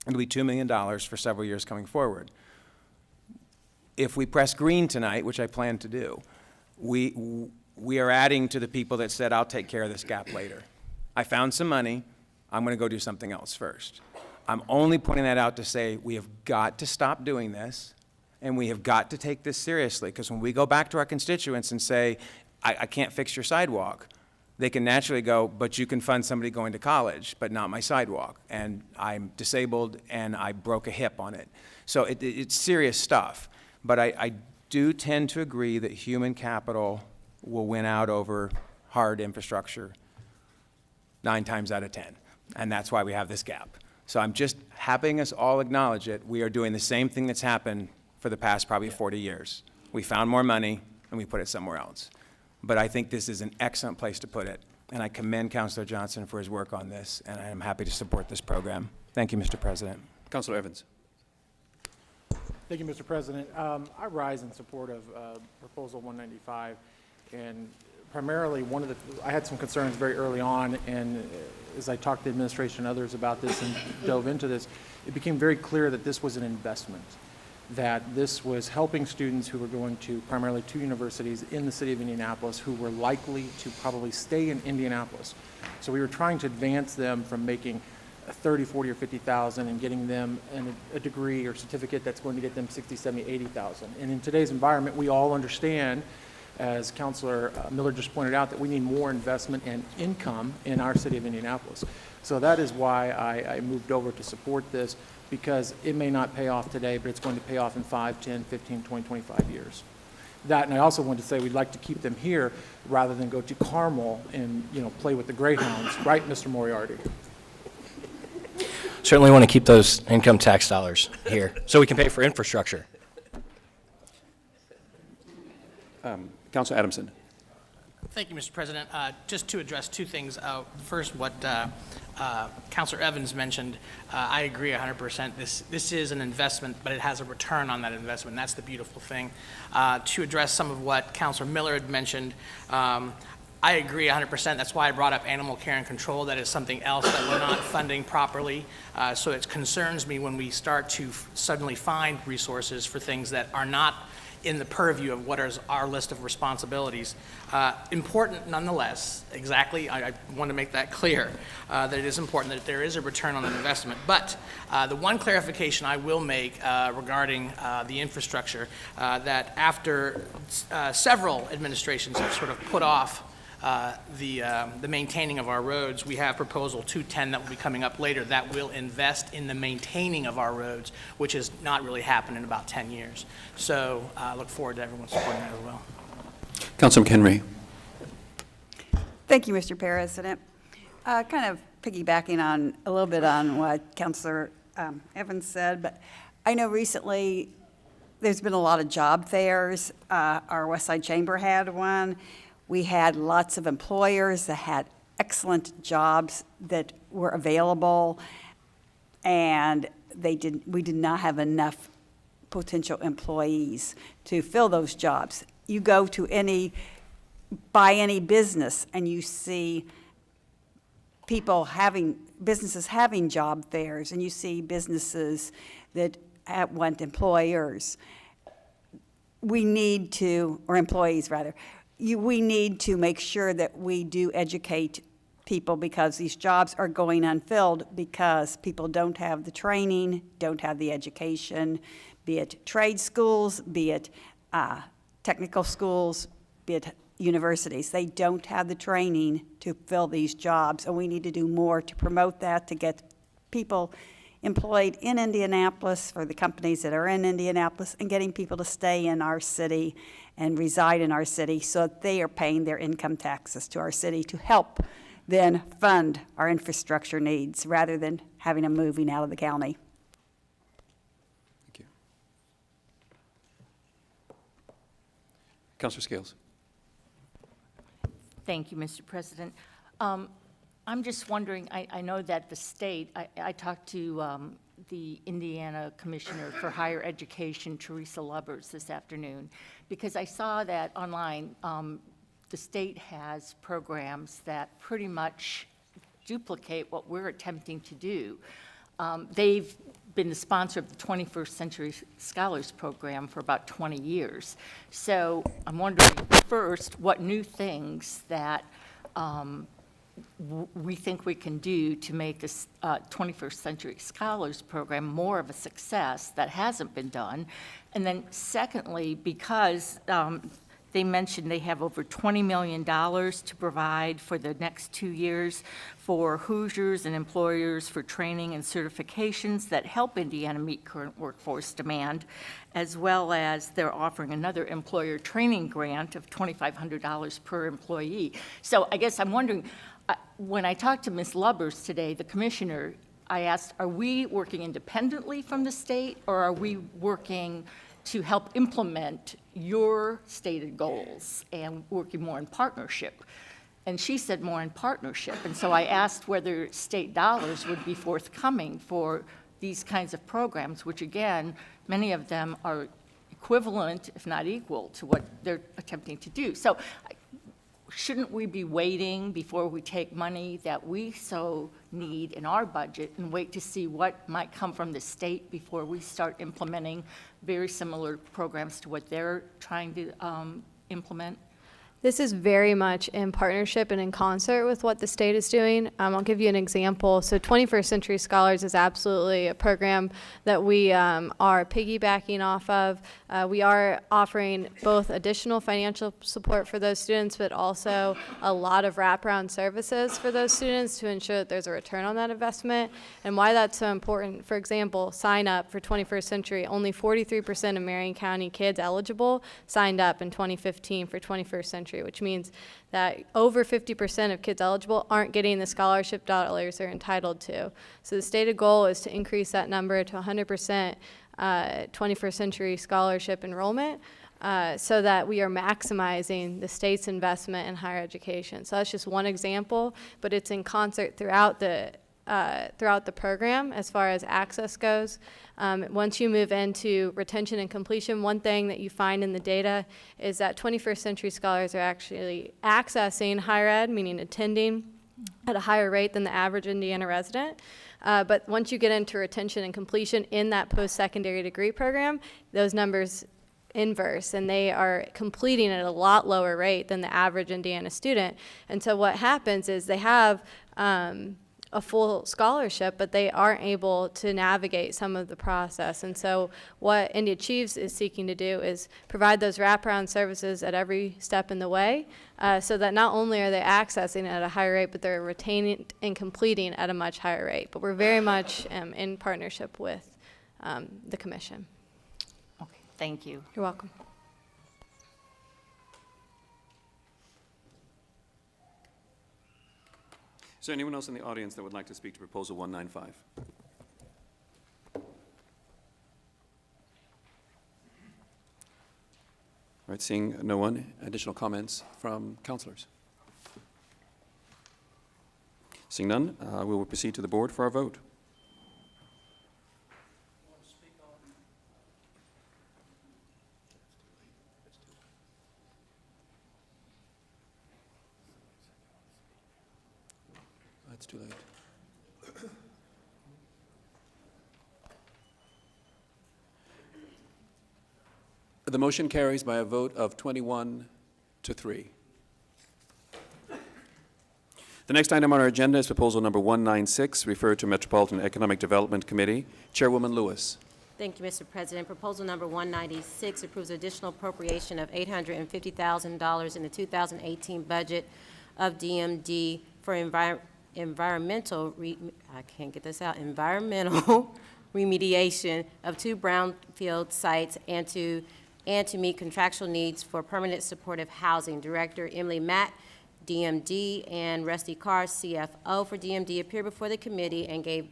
It'll be $2 million for several years coming forward. If we press green tonight, which I plan to do, we are adding to the people that said, I'll take care of this gap later. I found some money. I'm going to go do something else first. I'm only pointing that out to say we have got to stop doing this. And we have got to take this seriously, because when we go back to our constituents and say, I can't fix your sidewalk, they can naturally go, but you can fund somebody going to college, but not my sidewalk. And I'm disabled and I broke a hip on it. So it's serious stuff. But I do tend to agree that human capital will win out over hard infrastructure 9 times out of 10. And that's why we have this gap. So I'm just having us all acknowledge it. We are doing the same thing that's happened for the past probably 40 years. We found more money and we put it somewhere else. But I think this is an excellent place to put it. And I commend Councilor Johnson for his work on this, and I am happy to support this program. Thank you, Mr. President. Councilor Evans. Thank you, Mr. President. I rise in support of Proposal 195, and primarily I had some concerns very early on, and as I talked to the administration and others about this and dove into this, it became very clear that this was an investment, that this was helping students who were going to primarily 2 universities in the city of Indianapolis who were likely to probably stay in Indianapolis. So we were trying to advance them from making 30, 40, or 50,000 and getting them a degree or certificate that's going to get them 60, 70, 80,000. And in today's environment, we all understand, as Councilor Miller just pointed out, that we need more investment and income in our city of Indianapolis. So that is why I moved over to support this, because it may not pay off today, but it's going to pay off in 5, 10, 15, 20, 25 years. That, and I also wanted to say we'd like to keep them here rather than go to Carmel and, you know, play with the Greyhounds, right, Mr. Moriarty? Certainly want to keep those income tax dollars here so we can pay for infrastructure. Councilor Adamson. Thank you, Mr. President. Just to address 2 things. First, what Councilor Evans mentioned, I agree 100%. This is an investment, but it has a return on that investment. That's the beautiful thing. To address some of what Councilor Miller had mentioned, I agree 100%. That's why I brought up animal care and control. That is something else that we're not funding properly. So it concerns me when we start to suddenly find resources for things that are not in the purview of what is our list of responsibilities. Important nonetheless, exactly, I want to make that clear, that it is important that there is a return on an investment. But the one clarification I will make regarding the infrastructure, that after several administrations have sort of put off the maintaining of our roads, we have Proposal 210 that will be coming up later that will invest in the maintaining of our roads, which has not really happened in about 10 years. So I look forward to everyone supporting that as well. Councilor McHenry. Thank you, Mr. President. Kind of piggybacking on a little bit on what Councilor Evans said, but I know recently there's been a lot of job fairs. Our West Side Chamber had one. We had lots of employers that had excellent jobs that were available, and we did not have enough potential employees to fill those jobs. You go to by any business and you see businesses having job fairs, and you see businesses that want employers. We need to, or employees rather, we need to make sure that we do educate people, because these jobs are going unfilled because people don't have the training, don't have the education, be it trade schools, be it technical schools, be it universities. They don't have the training to fill these jobs, and we need to do more to promote that, to get people employed in Indianapolis for the companies that are in Indianapolis, and getting people to stay in our city and reside in our city so that they are paying their income taxes to our city to help then fund our infrastructure needs rather than having them moving out of the county. Thank you. Councilor Scales. Thank you, Mr. President. I'm just wondering, I know that the state, I talked to the Indiana Commissioner for Higher Education, Teresa Lubbers, this afternoon, because I saw that online the state has programs that pretty much duplicate what we're attempting to do. They've been the sponsor of the 21st Century Scholars Program for about 20 years. So I'm wondering, first, what new things that we think we can do to make this 21st Century Scholars Program more of a success that hasn't been done. And then secondly, because they mentioned they have over $20 million to provide for the next 2 years for Hoosiers and employers for training and certifications that help Indiana meet current workforce demand, as well as they're offering another employer training grant of $2,500 per employee. So I guess I'm wondering, when I talked to Ms. Lubbers today, the commissioner, I asked, are we working independently from the state, or are we working to help implement your stated goals and working more in partnership? And she said more in partnership. And so I asked whether state dollars would be forthcoming for these kinds of programs, which again, many of them are equivalent, if not equal, to what they're attempting to do. So shouldn't we be waiting before we take money that we so need in our budget and wait to see what might come from the state before we start implementing very similar programs to what they're trying to implement? This is very much in partnership and in concert with what the state is doing. I'll give you an example. So 21st Century Scholars is absolutely a program that we are piggybacking off of. We are offering both additional financial support for those students, but also a lot of wraparound services for those students to ensure that there's a return on that investment. And why that's so important, for example, sign up for 21st Century. Only 43% of Marion County kids eligible signed up in 2015 for 21st Century, which means that over 50% of kids eligible aren't getting the scholarship dollars they're entitled to. So the stated goal is to increase that number to 100% 21st Century Scholarship enrollment, so that we are maximizing the state's investment in higher education. So that's just one example, but it's in concert throughout the program as far as access goes. Once you move into retention and completion, one thing that you find in the data is that 21st Century Scholars are actually accessing higher ed, meaning attending at a higher rate than the average Indiana resident. But once you get into retention and completion in that post-secondary degree program, those numbers inverse, and they are completing at a lot lower rate than the average Indiana student. And so what happens is they have a full scholarship, but they aren't able to navigate some of the process. And so what Indy Achieves is seeking to do is provide those wraparound services at every step in the way, so that not only are they accessing at a higher rate, but they're retaining and completing at a much higher rate. But we're very much in partnership with the commission. Okay, thank you. You're welcome. there anyone else in the audience that would like to speak to Proposal 195? All right, seeing no one, additional comments from councilors? Seeing none, we will proceed to the board for our vote. It's too late. The motion carries by a vote of 21 to 3. The next item on our agenda is proposal number 196, referred to Metropolitan Economic Development Committee. Chairwoman Lewis. Thank you, Mr. President. Proposal number 196 approves additional appropriation of $850,000 in the 2018 budget of DMD for environmental remediation of 2 brownfield sites and to meet contractual needs for permanent supportive housing. Director Emily Matt, DMD, and Rusty Carr, CFO for DMD, appeared before the committee and gave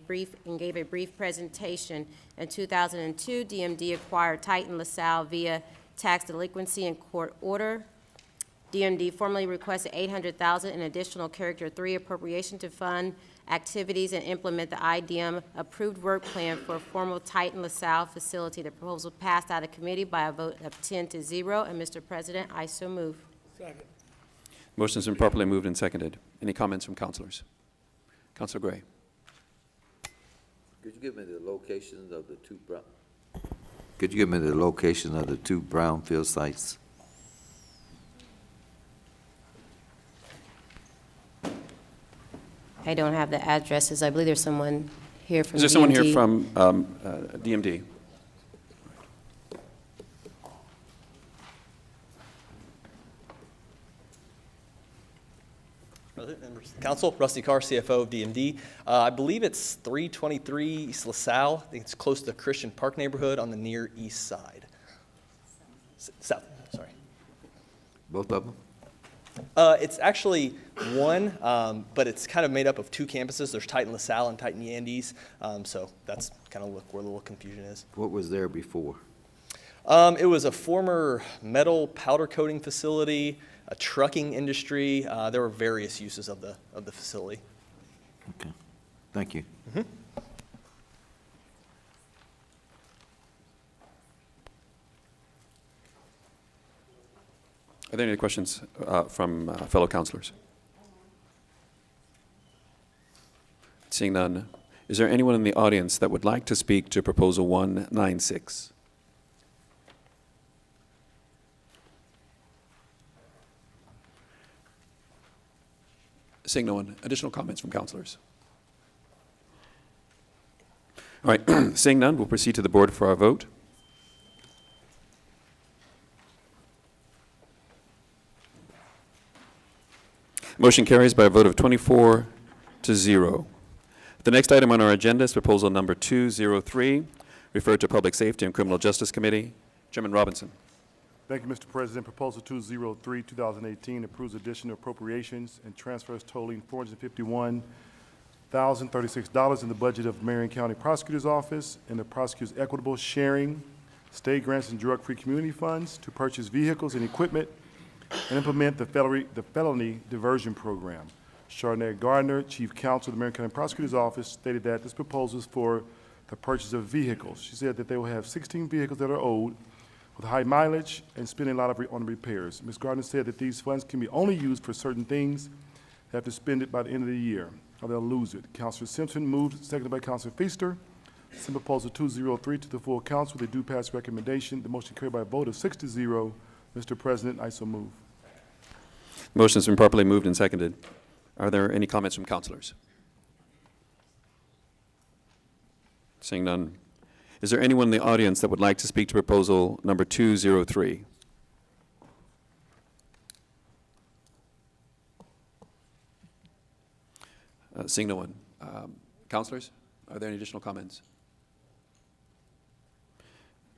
a brief presentation. In 2002, DMD acquired Titan LaSalle via tax delinquency and court order. DMD formally requested $800,000 in additional Character 3 appropriation to fund activities and implement the IDM approved work plan for a formal Titan LaSalle facility. The proposal passed out of committee by a vote of 10 to 0, and Mr. President, I so move. Second. Motion has been properly moved and seconded. Any comments from councilors? Councilor Gray. Could you give me the locations of the two brownfield sites? I don't have the addresses. I believe there's someone here from DMD. Is there someone here from DMD? President, members of the council, Rusty Carr, CFO of DMD. I believe it's 323 East LaSalle. I think it's close to the Christian Park neighborhood on the near east side. South, sorry. Both of them? It's actually one, but it's kind of made up of 2 campuses. There's Titan LaSalle and Titan Yandes, so that's kind of where the little confusion is. What was there before? It was a former metal powder coating facility, a trucking industry. There were various uses of the facility. Okay, thank you. Mm-hmm. Are there any questions from fellow councilors? Seeing none, is there anyone in the audience that would like to speak to Proposal 196? Seeing no one, additional comments from councilors? All right, seeing none, we'll proceed to the board for our vote. Motion carries by a vote of 24 to 0. The next item on our agenda is proposal number 203, referred to Public Safety and Criminal Justice Committee. Chairman Robinson. Thank you, Mr. President. Proposal 203, 2018 approves additional appropriations and transfers totaling $451,036 in the budget of Marion County Prosecutor's Office and the Prosecutor's Equitable Sharing, State Grants and Drug-Free Community Funds to purchase vehicles and equipment and implement the felony diversion program. Charnette Gardner, Chief Counsel of the Marion County Prosecutor's Office, stated that this proposal is for the purchase of vehicles. She said that they will have 16 vehicles that are old with high mileage and spending a lot on repairs. Ms. Gardner said that these funds can be only used for certain things. They have to spend it by the end of the year, or they'll lose it. Councilor Simpson moved, seconded by Councilor Feaster. Send proposal 203 to the full council. They do pass recommendation. The motion carried by a vote of 6 to 0. Mr. President, I so move. Motion has been properly moved and seconded. Are there any comments from councilors? Seeing none. Is there anyone in the audience that would like to speak to proposal number 203? Seeing no one. Councilors, are there any additional comments?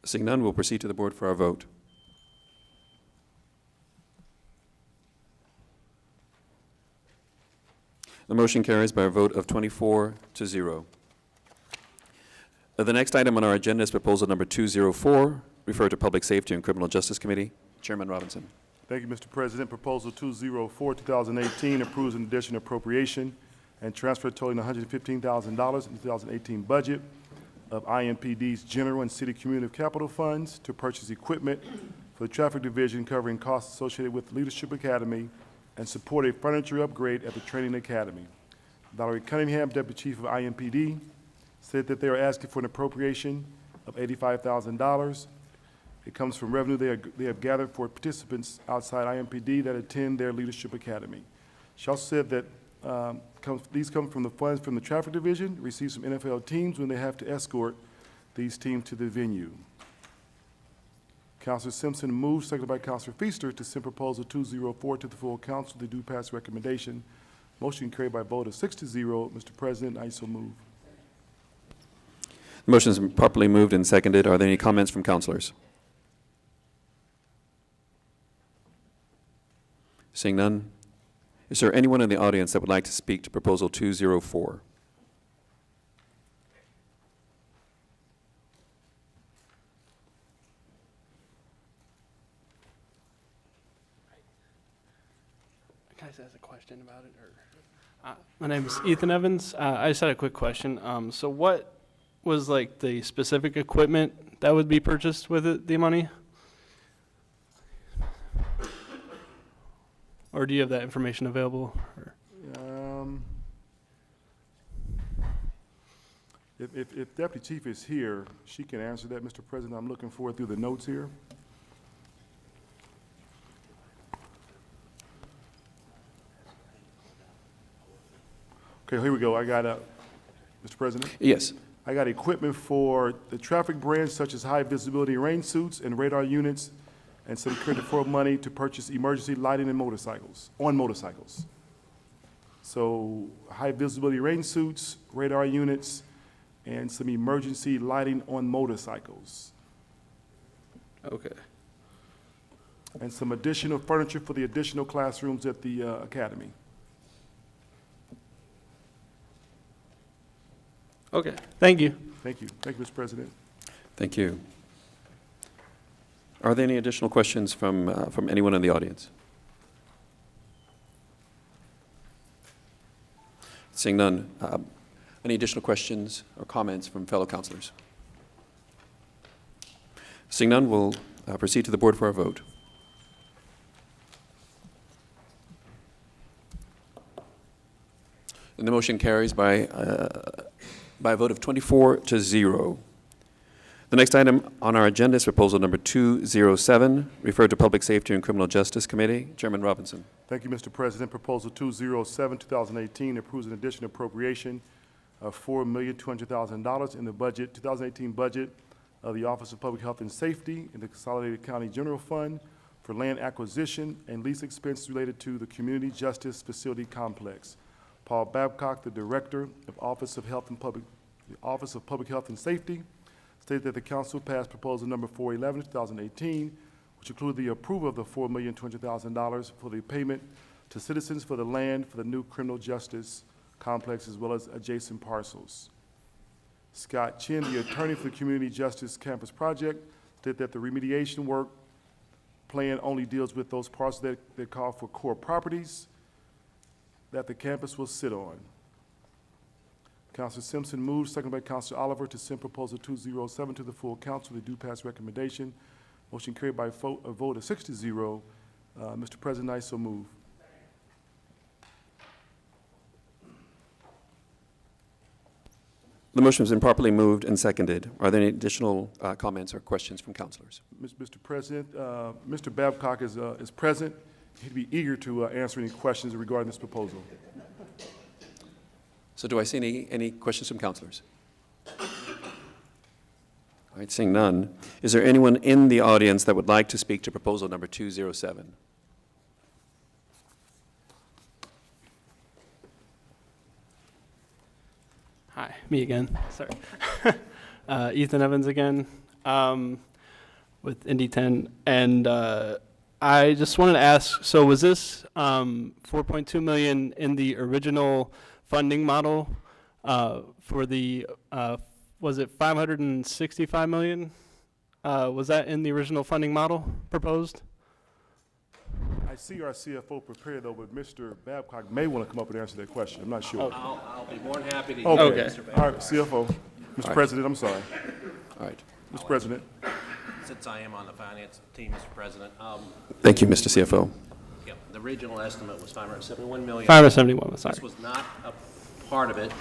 Seeing none, we'll proceed to the board for our vote. The motion carries by a vote of 24-0. The next item on our agenda is proposal number 204, referred to Public Safety and Criminal Justice Committee. Chairman Robinson. Thank you, Mr. President. Proposal 204, 2018 approves an additional appropriation and transfer totaling $115,000 in the 2018 budget of IMPD's general and city community capital funds to purchase equipment for the traffic division covering costs associated with Leadership Academy and support a furniture upgrade at the training academy. Valerie Cunningham, Deputy Chief of IMPD, said that they are asking for an appropriation of $85,000. It comes from revenue they have gathered for participants outside IMPD that attend their Leadership Academy. She also said that these come from the funds from the traffic division, receive some NFL teams when they have to escort these teams to the venue. Councilor Simpson moves, seconded by Councilor Feaster, to send proposal 204 to the full council. They do pass recommendation. Motion carried by a vote of 6-0. Mr. President, I so move. The motion is properly moved and seconded. Are there any comments from councilors? Seeing none, is there anyone in the audience that would like to speak to proposal 204? Can I just ask a question about it? Or my name is Ethan Evans. I just had a quick question. So what was like the specific equipment that would be purchased with it, the money? Or do you have that information available? Or? If Deputy Chief is here, she can answer that, Mr. President. I'm looking forward through the notes here. Okay, here we go. I got Mr. President? Yes. I got equipment for the traffic branch such as high visibility rain suits and radar units, and some credit for money to purchase emergency lighting and motorcycles, on motorcycles. So high visibility rain suits, radar units, and some emergency lighting on motorcycles. Okay. And some additional furniture for the additional classrooms at the academy. Okay, thank you. Thank you. Thank you, Mr. President. Thank you. Are there any additional questions from anyone in the audience? Seeing none, any additional questions or comments from fellow councilors? Seeing none, we'll proceed to the board for a vote. And the motion carries by a vote of 24-0. The next item on our agenda is proposal number 207, referred to Public Safety and Criminal Justice Committee. Chairman Robinson. Thank you, Mr. President. Proposal 207, 2018 approves an additional appropriation of $4,200,000 in the budget, 2018 budget of the Office of Public Health and Safety in the Consolidated County General Fund for land acquisition and lease expenses related to the Community Justice Facility Complex. Paul Babcock, the Director of Office of Public Health and Safety, stated that the council passed proposal number 411, 2018, which included the approval of the $4,200,000 for the payment to citizens for the land for the new criminal justice complex as well as adjacent parcels. Scott Chin, the attorney for the Community Justice Campus Project, stated that the remediation work plan only deals with those parcels that call for core properties that the campus will sit on. Councilor Simpson moves, seconded by Councilor Oliver, to send proposal 207 to the full council. They do pass recommendation. Motion carried by a vote of 6-0. Mr. President, I so move. The motion has been properly moved and seconded. Are there any additional comments or questions from councilors? Mr. President, Mr. Babcock is present. He'd be eager to answer any questions regarding this proposal. So do I see any questions from councilors? All right, seeing none. Is there anyone in the audience that would like to speak to proposal number 207? Hi, me again. Sorry. Ethan Evans again with Indy 10. And I just wanted to ask, so was this 4.2 million in the original funding model for the, was it 565 million? Was that in the original funding model proposed? I see our CFO prepared though, but Mr. Babcock may want to come up and answer that question. I'm not sure. I'll be more than happy to. Okay. Mr. Baker. All right, CFO. Mr. right. President, I'm sorry. All right. Mr. President. Since I am on the finance team, Mr. President, Thank you, Mr. CFO. yeah, the original estimate was 571 million. 571, sorry. This was not a part of it,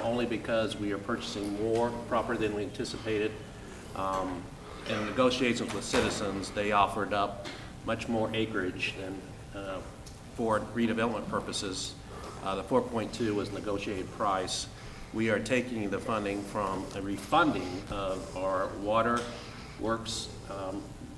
only because we are purchasing more property than we anticipated. In negotiations with Citizens, they offered up much more acreage than for redevelopment purposes. The 4.2 was negotiated price. We are taking the funding from a refunding of our water works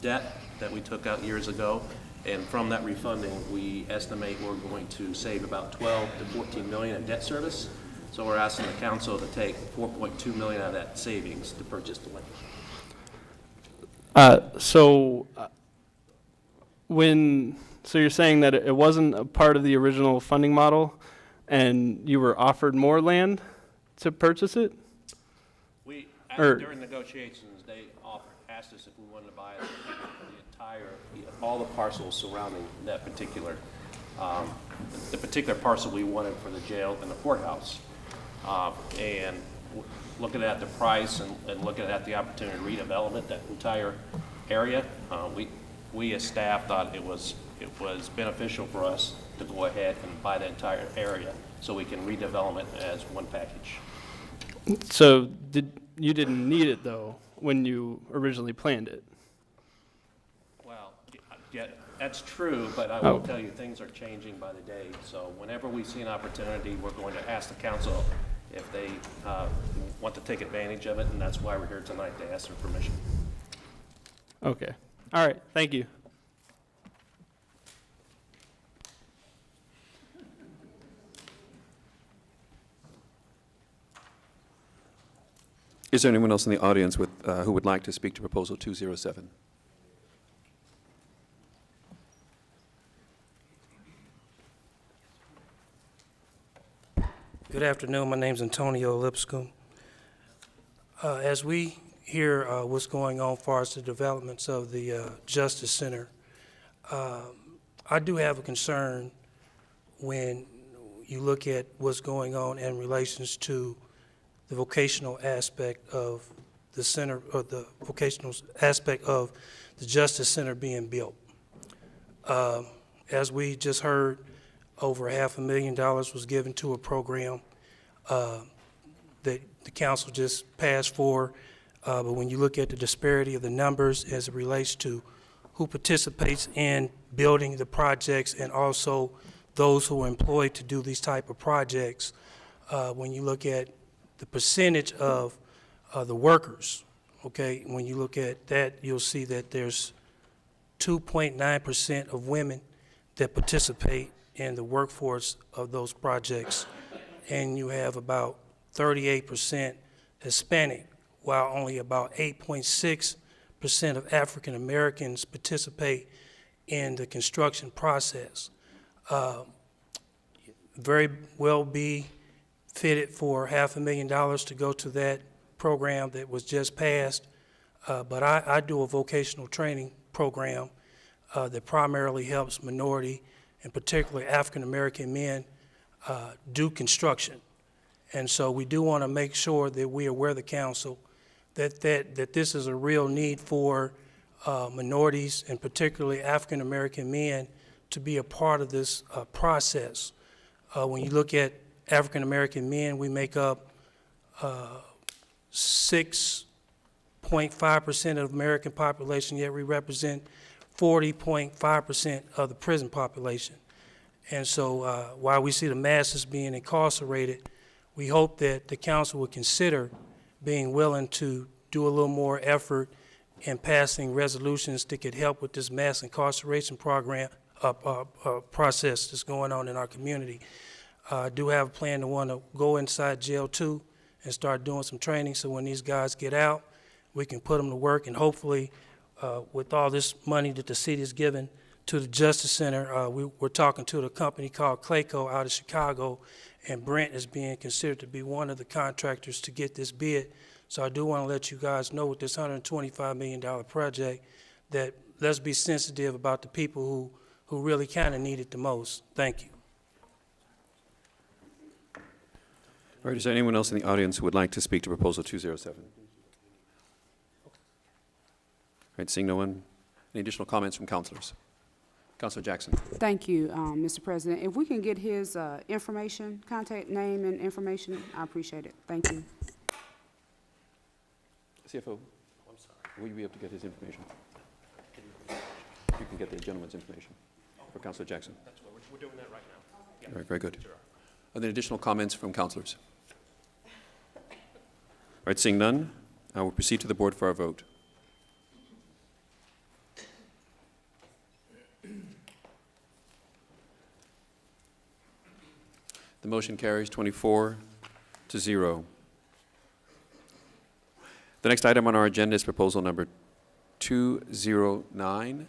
debt that we took out years ago. And from that refunding, we estimate we're going to save about 12 to 14 million in debt service. So we're asking the council to take 4.2 million out of that savings to purchase the land. So you're saying that it wasn't a part of the original funding model and you were offered more land to purchase it? During negotiations, they asked us if we wanted to buy all the parcels surrounding that particular, the particular parcel we wanted for the jail and the courthouse. And looking at the price and looking at the opportunity to redevelopment that entire area, we as staff thought it was beneficial for us to go ahead and buy the entire area so we can redevelop it as one package. So you didn't need it though when you originally planned it? Well, yeah, that's true, but I will tell you things are changing by the day. So whenever we see an opportunity, we're going to ask the council if they want to take advantage of it, and that's why we're here tonight, to ask their permission. Okay. All right. Thank you. Is there anyone else in the audience with, who would like to speak to Proposal 207? Good afternoon. My name's Antonio Lipscomb. As we hear what's going on as far as the developments of the Justice Center, I do have a concern when you look at what's going on in relations to the vocational aspect of the center, or the vocational aspect of the Justice Center being built. As we just heard, over $500,000 was given to a program that the council just passed for. But when you look at the disparity of the numbers as it relates to who participates in building the projects and also those who are employed to do these type of projects, when you look at the percentage of the workers, okay, when you look at that, you'll see that there's 2.9% of women that participate in the workforce of those projects, and you have about 38% Hispanic, while only about 8.6% of African Americans participate in the construction process. Very well be fitted for $500,000 to go to that program that was just passed, but I do a vocational training program that primarily helps minority and particularly African American men do construction. And so we do want to make sure that we are aware of the council that this is a real need for minorities and particularly African American men to be a part of this process. When you look at African American men, we make up 6.5% of the American population, yet we represent 40.5% of the prison population. And so while we see the masses being incarcerated, we hope that the council would consider being willing to do a little more effort in passing resolutions that could help with this mass incarceration program, process that's going on in our community. I do have a plan to want to go inside jail too and start doing some training so when these guys get out, we can put them to work, and hopefully with all this money that the city is giving to the Justice Center. We're talking to the company called Clayco out of Chicago, and Brent is being considered to be one of the contractors to get this bid. So I do want to let you guys know with this $125 million project that let's be sensitive about the people who really kind of need it the most. Thank you. All right, is there anyone else in the audience who would like to speak to Proposal 207? All right, seeing no one, any additional comments from councilors? Councilor Jackson. Thank you, Mr. President. If we can get his information, contact name and information, I appreciate it. Thank you. CFO, I'm sorry. Will you be able to get his information? You can get the gentleman's information for Councilor Jackson. That's what we're doing that right now. Yeah. All right, very good. Sure. Are there additional comments from councilors? All right, seeing none, I will proceed to the board for our vote. The motion carries 24-0. The next item on our agenda is proposal number 209.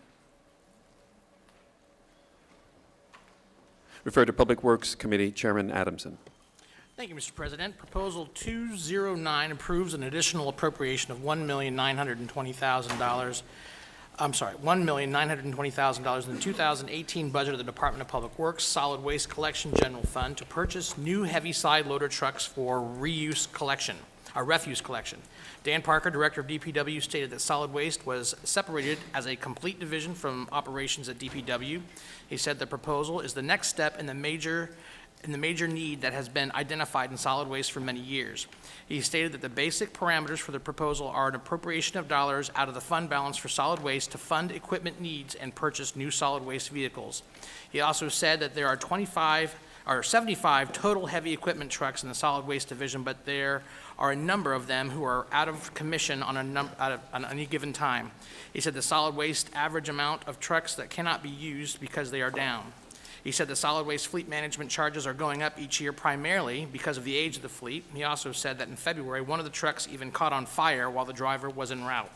Refer to Public Works Committee, Chairman Adamson. Thank you, Mr. President. Proposal 209 approves an additional appropriation of $1,920,000. I'm sorry, $1,920,000 in the 2018 budget of the Department of Public Works Solid Waste Collection General Fund to purchase new heavy side loader trucks for refuse collection. Dan Parker, Director of DPW, stated that solid waste was separated as a complete division from operations at DPW. He said the proposal is the next step in the major need that has been identified in solid waste for many years. He stated that the basic parameters for the proposal are an appropriation of dollars out of the fund balance for solid waste to fund equipment needs and purchase new solid waste vehicles. He also said that there are 75 total heavy equipment trucks in the solid waste division, but there are a number of them who are out of commission on any given time. He said the solid waste average amount of trucks that cannot be used because they are down. He said the solid waste fleet management charges are going up each year primarily because of the age of the fleet. He also said that in February, one of the trucks even caught on fire while the driver was en route.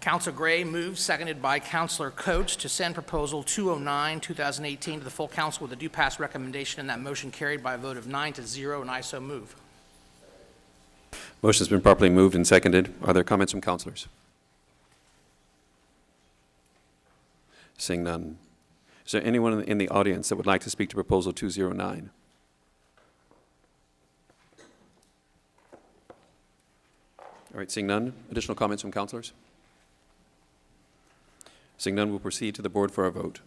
Councilor Gray moved, seconded by Councilor Coates, to send Proposal 209, 2018 to the full council with a due pass recommendation, and that motion carried by a vote of 9-0, and I so move. Motion has been properly moved and seconded. Are there comments from councilors? Seeing none. Is there anyone in the audience that would like to speak to Proposal 209? All right, seeing none. Additional comments from councilors? Seeing none, we'll proceed to the board for our vote.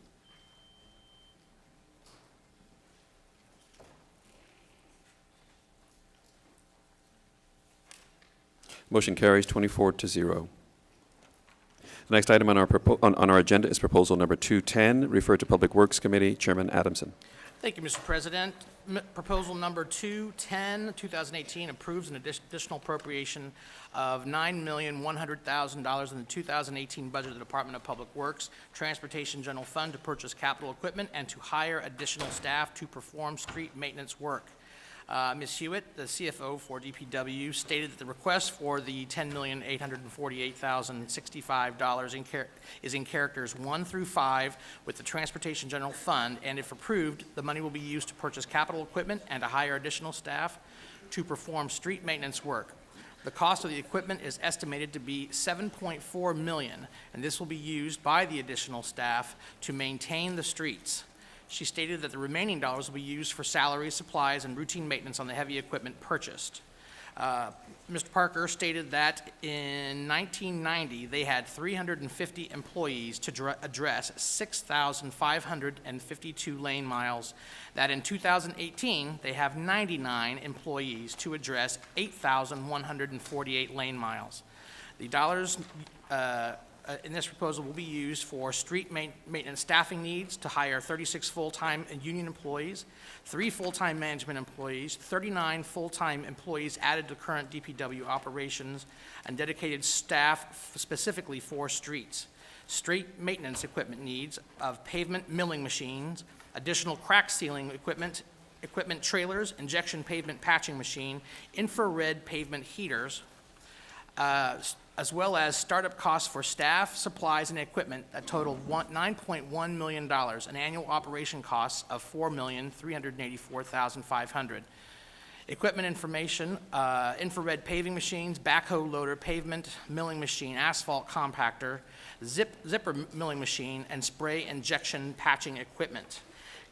Motion carries 24-0. The next item on our agenda is proposal number 210, referred to Public Works Committee, Chairman Adamson. Thank you, Mr. President. Proposal number 210, 2018, approves an additional appropriation of $9,100,000 in the 2018 budget of the Department of Public Works Transportation General Fund to purchase capital equipment and to hire additional staff to perform street maintenance work. Ms. Hewitt, the CFO for DPW, stated that the request for the $10,848,065 is in characters 1 through 5 with the Transportation General Fund, and if approved, the money will be used to purchase capital equipment and to hire additional staff to perform street maintenance work. The cost of the equipment is estimated to be $7.4 million, and this will be used by the additional staff to maintain the streets. She stated that the remaining dollars will be used for salaries, supplies, and routine maintenance on the heavy equipment purchased. Mr. Parker stated that in 1990, they had 350 employees to address 6,552 lane miles, that in 2018, they have 99 employees to address 8,148 lane miles. The dollars in this proposal will be used for street maintenance staffing needs to hire 36 full-time and union employees, 3 full-time management employees, 39 full-time employees added to current DPW operations, and dedicated staff specifically for streets. Street maintenance equipment needs of pavement milling machines, additional crack sealing equipment trailers, injection pavement patching machine, infrared pavement heaters, as well as startup costs for staff, supplies, and equipment that totaled $9.1 million, and annual operation costs of $4,384,500. Equipment information, infrared paving machines, backhoe loader, pavement milling machine, asphalt compactor, zipper milling machine, and spray injection patching equipment.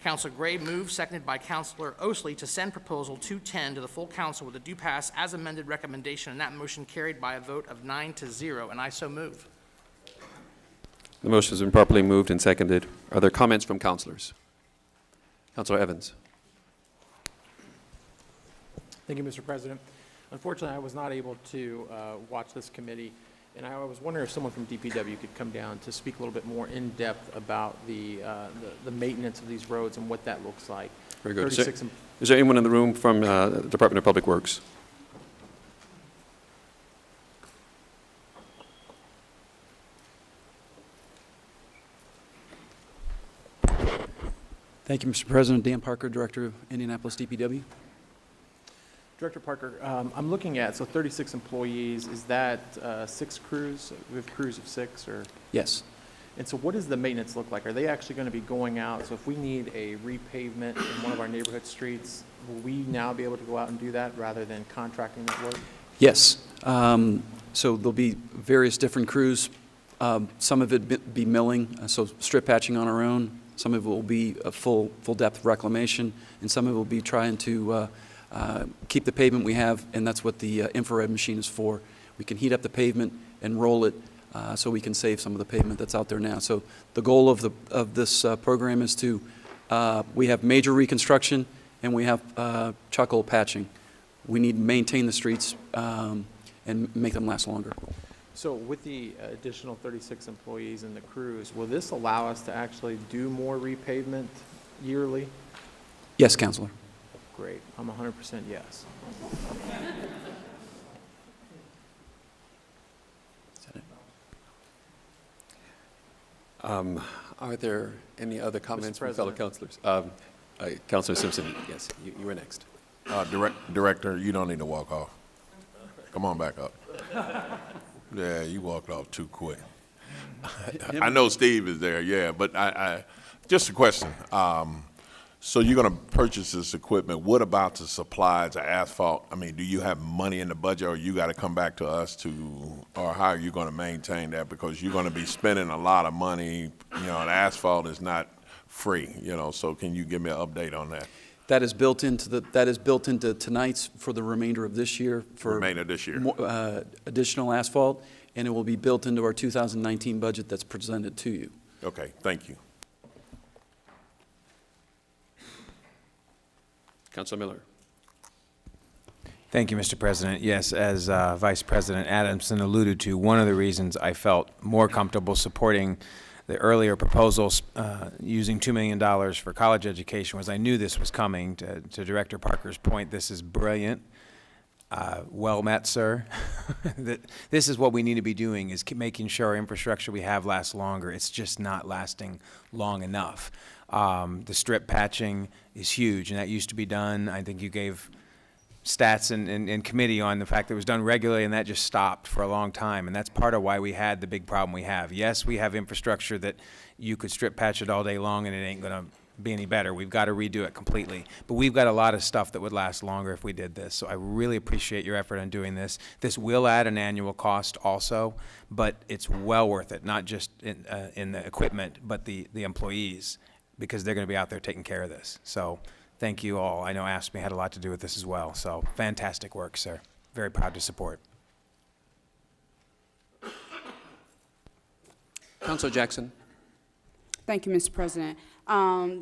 Councilor Gray moved, seconded by Councilor Osley, to send proposal 210 to the full council with a due pass as amended recommendation, and that motion carried by a vote of 9-0, and I so move. The motion has been properly moved and seconded. Are there comments from councilors? Councilor Evans. Thank you, Mr. President. Unfortunately, I was not able to watch this committee, and I was wondering if someone from DPW could come down to speak a little bit more in depth about the maintenance of these roads and what that looks like. Very good. 36 Is there anyone in the room from the Department of Public Works? Thank you, Mr. President. Dan Parker, Director of Indianapolis DPW. Director Parker, I'm looking at, so 36 employees, is that 6 crews? We have crews of 6, or? Yes. And so what does the maintenance look like? Are they actually going to be going out? So if we need a repavement in one of our neighborhood streets, will we now be able to go out and do that rather than contracting that work? Yes. So there'll be various different crews. Some of it be milling, so strip patching on our own. Some of it will be a full depth reclamation, and some of it will be trying to keep the pavement we have, and that's what the infrared machine is for. We can heat up the pavement and roll it so we can save some of the pavement that's out there now. So the goal of this program is to, we have major reconstruction and we have chuckle patching. We need to maintain the streets and make them last longer. So with the additional 36 employees and the crews, will this allow us to actually do more repavement yearly? Yes, Councilor. Great. I'm 100% yes. Is that it? Are there any other comments from fellow councilors? Councilor Simpson, yes, you were next. Director, you don't need to walk off. Come on back up. Yeah, you walked off too quick. I know Steve is there, yeah, but I just a question. So you're going to purchase this equipment. What about the supplies, the asphalt? I mean, do you have money in the budget, or you got to come back to us or how are you going to maintain that? Because you're going to be spending a lot of money. You know, the asphalt is not free, you know, so can you give me an update on that? That is built into tonight's for the remainder of this year. For remainder of this year. Additional asphalt, and it will be built into our 2019 budget that's presented to you. Okay, thank you. Councilor Miller. Thank you, Mr. President. Yes, as Vice President Adamson alluded to, one of the reasons I felt more comfortable supporting the earlier proposals using $2 million for college education was I knew this was coming. To Director Parker's point, this is brilliant. Well met, sir. This is what we need to be doing, is keep making sure our infrastructure we have lasts longer. It's just not lasting long enough. The strip patching is huge, and that used to be done. I think you gave stats in committee on the fact that it was done regularly, and that just stopped for a long time, and that's part of why we had the big problem we have. Yes, we have infrastructure that you could strip patch it all day long, and it ain't going to be any better. We've got to redo it completely. But we've got a lot of stuff that would last longer if we did this, so I really appreciate your effort on doing this. This will add an annual cost also, but it's well worth it, not just in the equipment, but the employees, because they're going to be out there taking care of this. So thank you all. I know AFSCME had a lot to do with this as well. So fantastic work, sir. Very proud to support. Councilor Jackson. Thank you, Mr. President.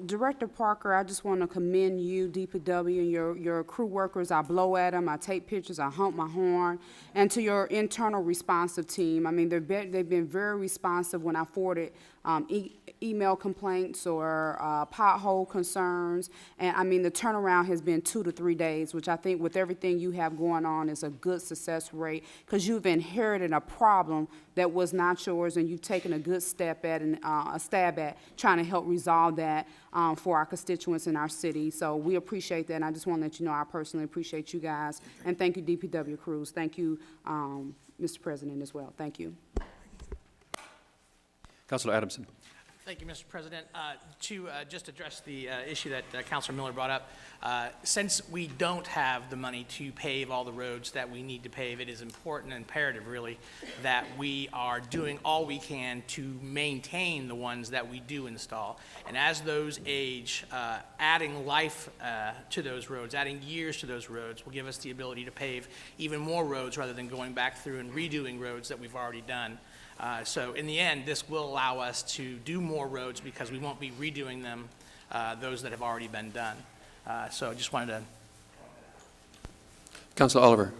Director Parker, I just want to commend you, DPW, and your crew workers. I blow at them, I take pictures, I honk my horn, and to your internal responsive team. I mean, they've been very responsive when I forwarded email complaints or pothole concerns, and I mean, the turnaround has been 2 to 3 days, which I think with everything you have going on is a good success rate, because you've inherited a problem that was not yours, and you've taken a good step at and a stab at trying to help resolve that for our constituents in our city. So we appreciate that, and I just want to let you know I personally appreciate you guys, and thank you, DPW crews. Thank you, Mr. President, as well. Thank you. Councilor Adamson. Thank you, Mr. President. To just address the issue that Councilor Miller brought up, since we don't have the money to pave all the roads that we need to pave, it is important and imperative, really, that we are doing all we can to maintain the ones that we do install. And as those age, adding life to those roads, adding years to those roads, will give us the ability to pave even more roads rather than going back through and redoing roads that we've already done. So in the end, this will allow us to do more roads because we won't be redoing them, those that have already been done. So I just wanted to. Councilor Oliver.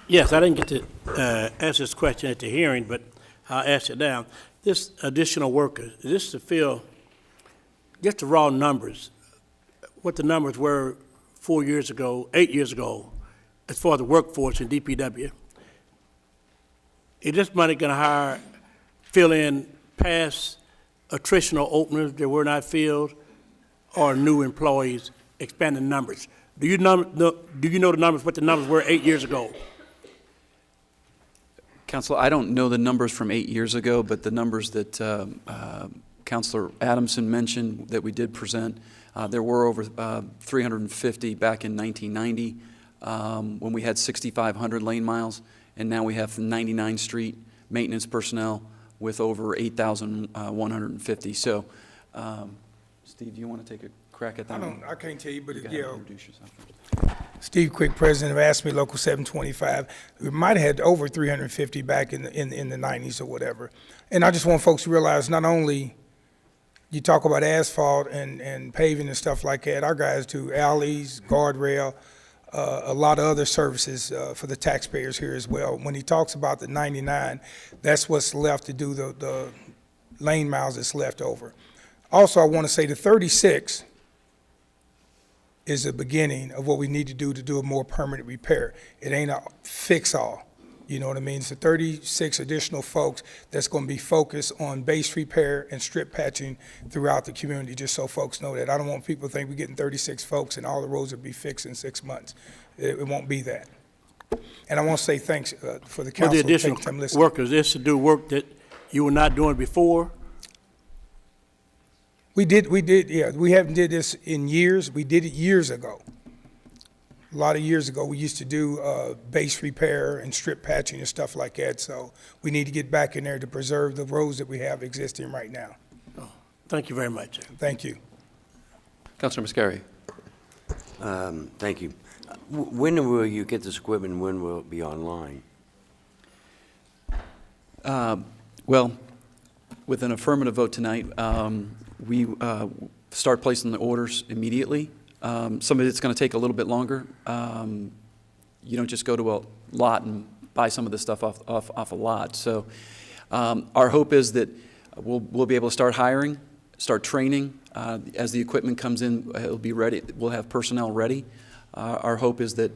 Yes, I didn't get to ask this question at the hearing, but I'll ask it now. This additional workers, is this to fill just the raw numbers, what the numbers were 8 years ago, as far as the workforce in DPW? Is this money going to fill in past attritional openers that were not filled, or new employees, expanding numbers? Do you know the numbers, what the numbers were 8 years ago? Council, I don't know the numbers from 8 years ago, but the numbers that Councilor Adamson mentioned that we did present, there were over 350 back in 1990 when we had 6,500 lane miles. And now we have 99 street maintenance personnel with over 8,150. So, Steve, do you want to take a crack at that? I can't tell you, but You yeah. gotta introduce yourself. Steve Quick, president of ASME Local 725. We might have had over 350 back in the 90s or whatever. And I just want folks to realize not only you talk about asphalt and paving and stuff like that, our guys do alleys, guardrail, a lot of other services for the taxpayers here as well. When he talks about the 99, that's what's left to do the lane miles that's left over. Also, I want to say the 36 is the beginning of what we need to do a more permanent repair. It ain't a fix-all. You know what I mean? It's the 36 additional folks that's going to be focused on base repair and strip patching throughout the community, just so folks know that. I don't want people to think we're getting 36 folks and all the roads will be fixed in 6 months. It won't be that. And I want to say thanks for the council. For the additional workers, this to do work that you were not doing before? We did, yeah. We haven't did this in years. We did it years ago. A lot of years ago, we used to do base repair and strip patching and stuff like that. So we need to get back in there to preserve the roads that we have existing right now. Oh, thank you very much. Thank you. Councilor Mascari. Thank you. When will you get this equipment and when will it be online? Well, with an affirmative vote tonight, we start placing the orders immediately. Some of it's going to take a little bit longer. You don't just go to a lot and buy some of this stuff off a lot. So our hope is that we'll be able to start hiring, start training. As the equipment comes in, it'll be ready. We'll have personnel ready. Our hope is that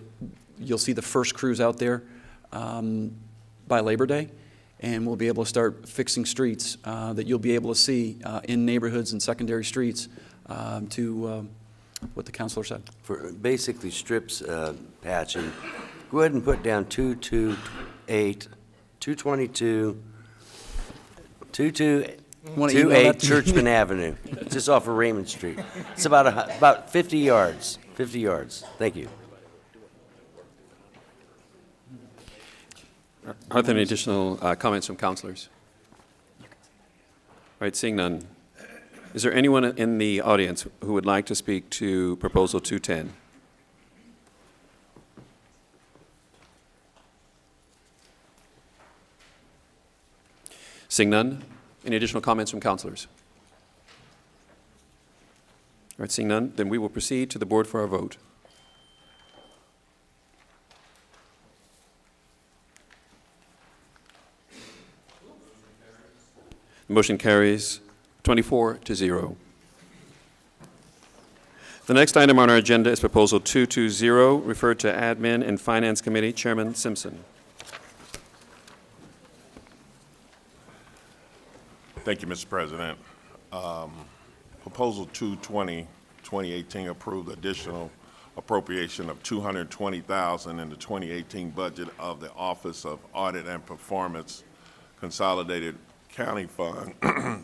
you'll see the first crews out there by Labor Day, and we'll be able to start fixing streets that you'll be able to see in neighborhoods and secondary streets to what the councilor said. For basically strips patching, go ahead and put down 228, 222, 228 Churchman Avenue, just off of Raymond Street. It's about 50 yards. 50 yards. Thank you. Are there any additional comments from councilors? All right, seeing none. Is there anyone in the audience who would like to speak to Proposal 210? Seeing none, any additional comments from councilors? All right, seeing none, then we will proceed to the board for our vote. The motion carries 24-0. The next item on our agenda is Proposal 220, referred to Admin and Finance Committee, Chairman Simpson. Thank you, Mr. President. Proposal 220, 2018 approved additional appropriation of $220,000 in the 2018 budget of the Office of Audit and Performance Consolidated County Fund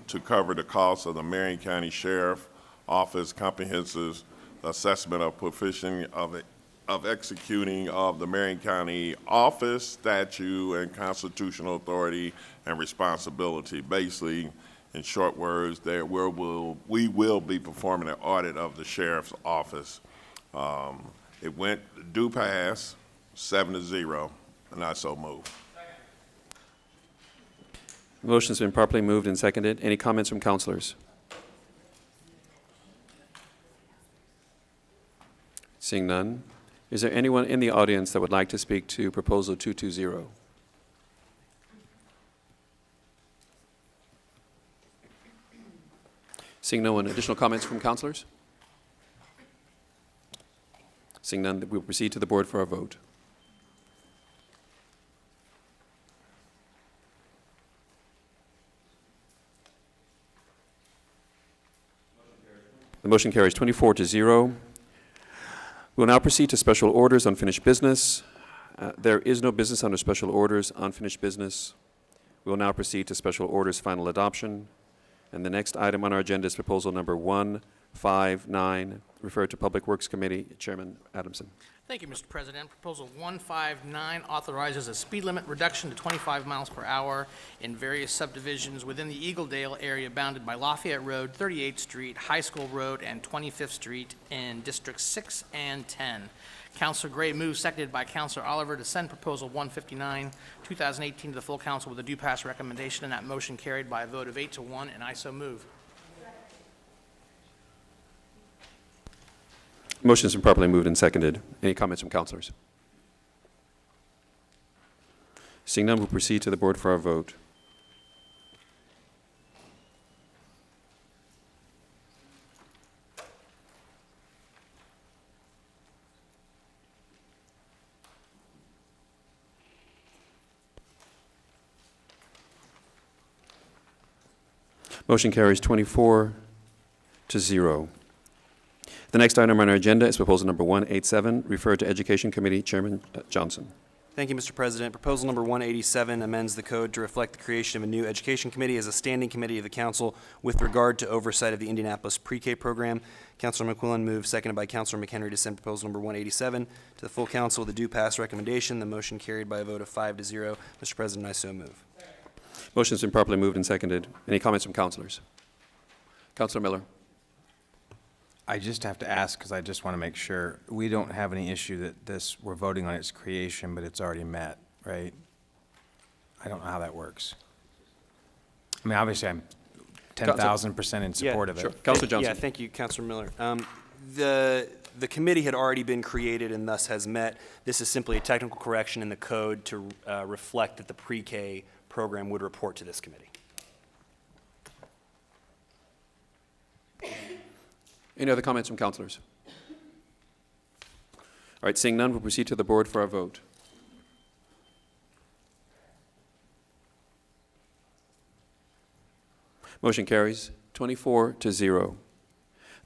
to cover the costs of the Marion County Sheriff Office comprehensive assessment of proficiency of executing of the Marion County Office, statute, and constitutional authority and responsibility. Basically, in short words, we will be performing an audit of the Sheriff's Office. It went due pass, 7-0, and I so move. Motion's been properly moved and seconded. Any comments from councilors? Seeing none, is there anyone in the audience that would like to speak to Proposal 220? Seeing no one, additional comments from councilors? Seeing none, we'll proceed to the board for a vote. The motion carries 24-0. We will now proceed to special orders, unfinished business. There is no business under special orders, unfinished business. We will now proceed to special orders, final adoption. And the next item on our agenda is proposal number 159, referred to Public Works Committee. Chairman Adamson. Thank you, Mr. President. Proposal 159 authorizes a speed limit reduction to 25 miles per hour in various subdivisions within the Eagledale area bounded by Lafayette Road, 38th Street, High School Road, and 25th Street in Districts 6 and 10. Councilor Gray moves, seconded by Councilor Oliver, to send Proposal 159, 2018 to the full council with a due pass recommendation, and that motion carried by a vote of 8-1, and I so move. Motion's been properly moved and seconded. Any comments from councilors? Seeing none, we'll proceed to the board for our vote. Motion carries 24-0. The next item on our agenda is proposal number 187, referred to Education Committee. Chairman Johnson. Thank you, Mr. President. Proposal number 187 amends the code to reflect the creation of a new Education Committee as a standing committee of the council with regard to oversight of the Indianapolis pre-K program. Councilor McQuillan moves, seconded by Councilor McHenry, to send proposal number 187 to the full council with a due pass recommendation. The motion carried by a vote of 5-0. Mr. President, I so move. Motion's been properly moved and seconded. Any comments from councilors? Councilor Miller. I just have to ask, because I just want to make sure, we don't have any issue that we're voting on its creation, but it's already met, right? I don't know how that works. I mean, obviously, I'm 10,000% in support of it. Sure. Councilor Johnson. Yeah, thank you, Councilor Miller. The committee had already been created and thus has met. This is simply a technical correction in the code to reflect that the pre-K program would report to this committee. Any other comments from councilors? All right, seeing none, we'll proceed to the board for our vote. Motion carries 24-0.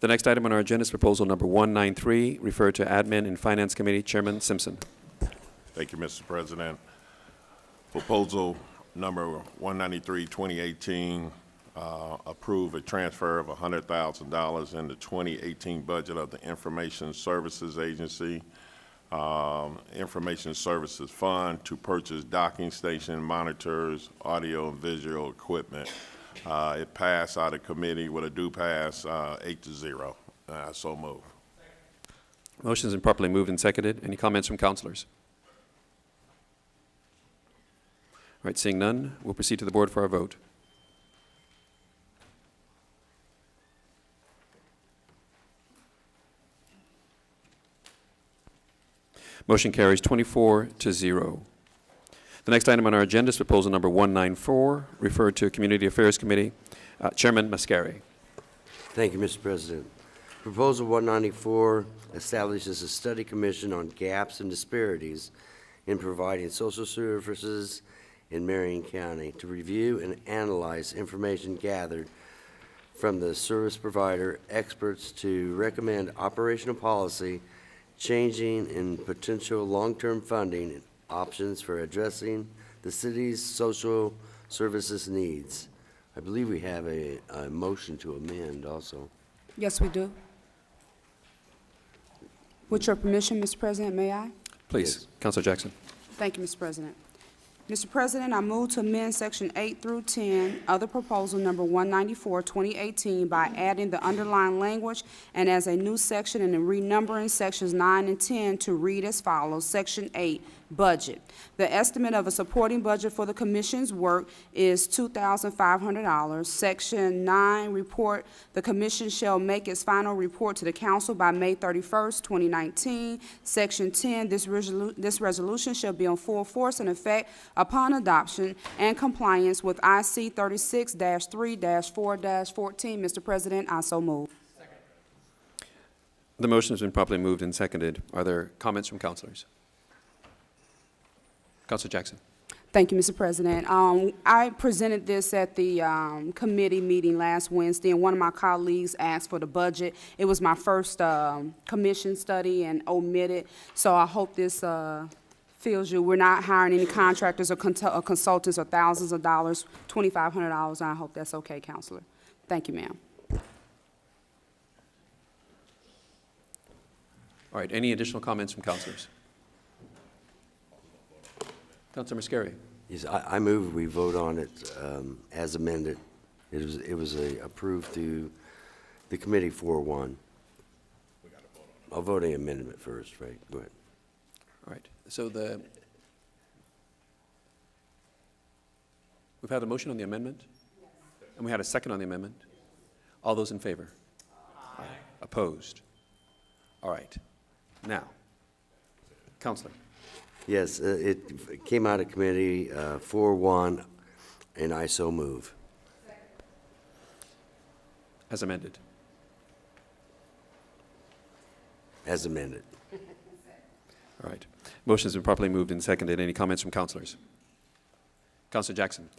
The next item on our agenda is proposal number 193, referred to Admin and Finance Committee. Chairman Simpson. Thank you, Mr. President. Proposal number 193, 2018, approve a transfer of $100,000 in the 2018 budget of the Information Services Agency, Information Services Fund to purchase docking station monitors, audio and visual equipment. It passed out of committee with a due pass, 8-0. So move. Motion's been properly moved and seconded. Any comments from councilors? All right, seeing none, we'll proceed to the board for our vote. Motion carries 24-0. The next item on our agenda is proposal number 194, referred to Community Affairs Committee. Chairman Mascari. Thank you, Mr. President. Proposal 194 establishes a study commission on gaps and disparities in providing social services in Marion County to review and analyze information gathered from the service provider experts to recommend operational policy changing and potential long-term funding options for addressing the city's social services needs. I believe we have a motion to amend also. Yes, we do. With your permission, Mr. President, may I? Please, Councilor Jackson. Thank you, Mr. President. Mr. President, I move to amend Section 8 through 10 of the proposal number 194, 2018 by adding the underlying language and as a new section and renumbering sections 9 and 10 to read as follows. Section 8, budget. The estimate of a supporting budget for the commission's work is $2,500. Section 9, report. The commission shall make its final report to the council by May 31st, 2019. Section 10, this resolution shall be on full force and effect upon adoption and compliance with IC 36-3-4-14. Mr. President, I so move. The motion has been properly moved and seconded. Are there comments from councilors? Councilor Jackson. Thank you, Mr. President. I presented this at the committee meeting last Wednesday, and one of my colleagues asked for the budget. It was my first commission study and omitted, so I hope this fills you. We're not hiring any contractors or consultants or thousands of dollars, $2,500, and I hope that's okay, Counselor. Thank you, ma'am. All right, any additional comments from councilors? Councilor Mascari. Yes, I move we vote on it as amended. It was approved through the committee 4-1. I'll vote the amendment first, right? Go ahead. All right, so we've had a motion on the amendment? And we had a second on the amendment? All those in favor? Aye. Opposed? All right. Now, Counselor. Yes, it came out of committee 4-1, and I so move. As amended. As amended. All right. Motion has been properly moved and seconded. Any comments from councilors? Councilor Jackson.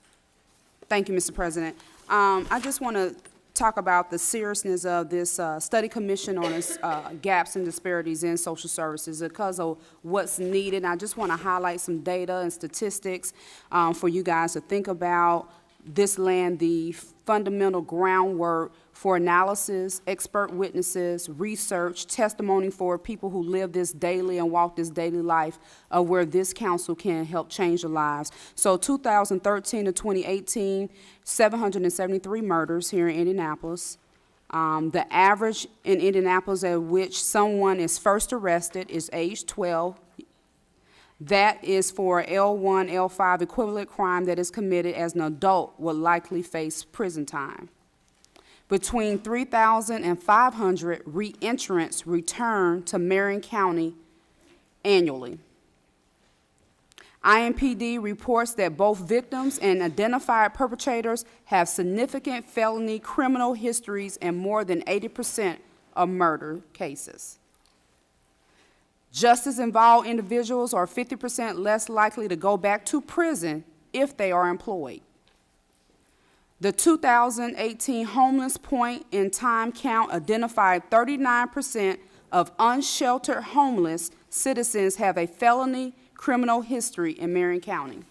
Thank you, Mr. President. I just want to talk about the seriousness of this study commission on its gaps and disparities in social services because of what's needed. I just want to highlight some data and statistics for you guys to think about. This laying the fundamental groundwork for analysis, expert witnesses, research, testimony for people who live this daily and walk this daily life of where this council can help change their lives. So 2013 to 2018, 773 murders here in Indianapolis. The average in Indianapolis at which someone is first arrested is age 12. That is for L1, L5 equivalent crime that is committed as an adult would likely face prison time. Between 3,000 and 500 reentrants return to Marion County annually. IMPD reports that both victims and identified perpetrators have significant felony criminal histories and more than 80% of murder cases. Justice-involved individuals are 50% less likely to go back to prison if they are employed. The 2018 homeless point in time count identified 39% of unsheltered homeless citizens have a felony criminal history in Marion County.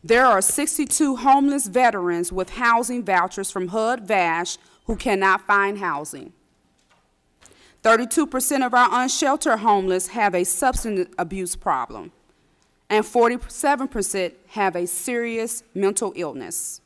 There are 62 homeless veterans with housing vouchers from HUD-VASH who cannot find housing. 32% of our unsheltered homeless have a substance abuse problem, and 47% have a serious mental illness.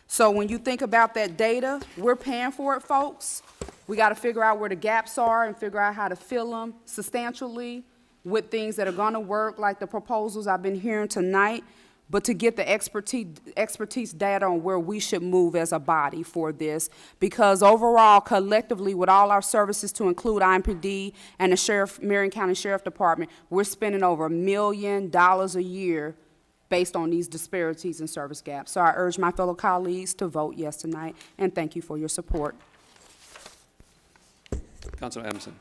So when you think about that data, we're paying for it, folks. We got to figure out where the gaps are and figure out how to fill them substantially with things that are going to work, like the proposals I've been hearing tonight, but to get the expertise data on where we should move as a body for this. Because overall, collectively, with all our services to include IMPD and the Marion County Sheriff Department, we're spending over $1 million a year based on these disparities and service gaps. So I urge my fellow colleagues to vote yes tonight, and thank you for your support. Councilor Adamson.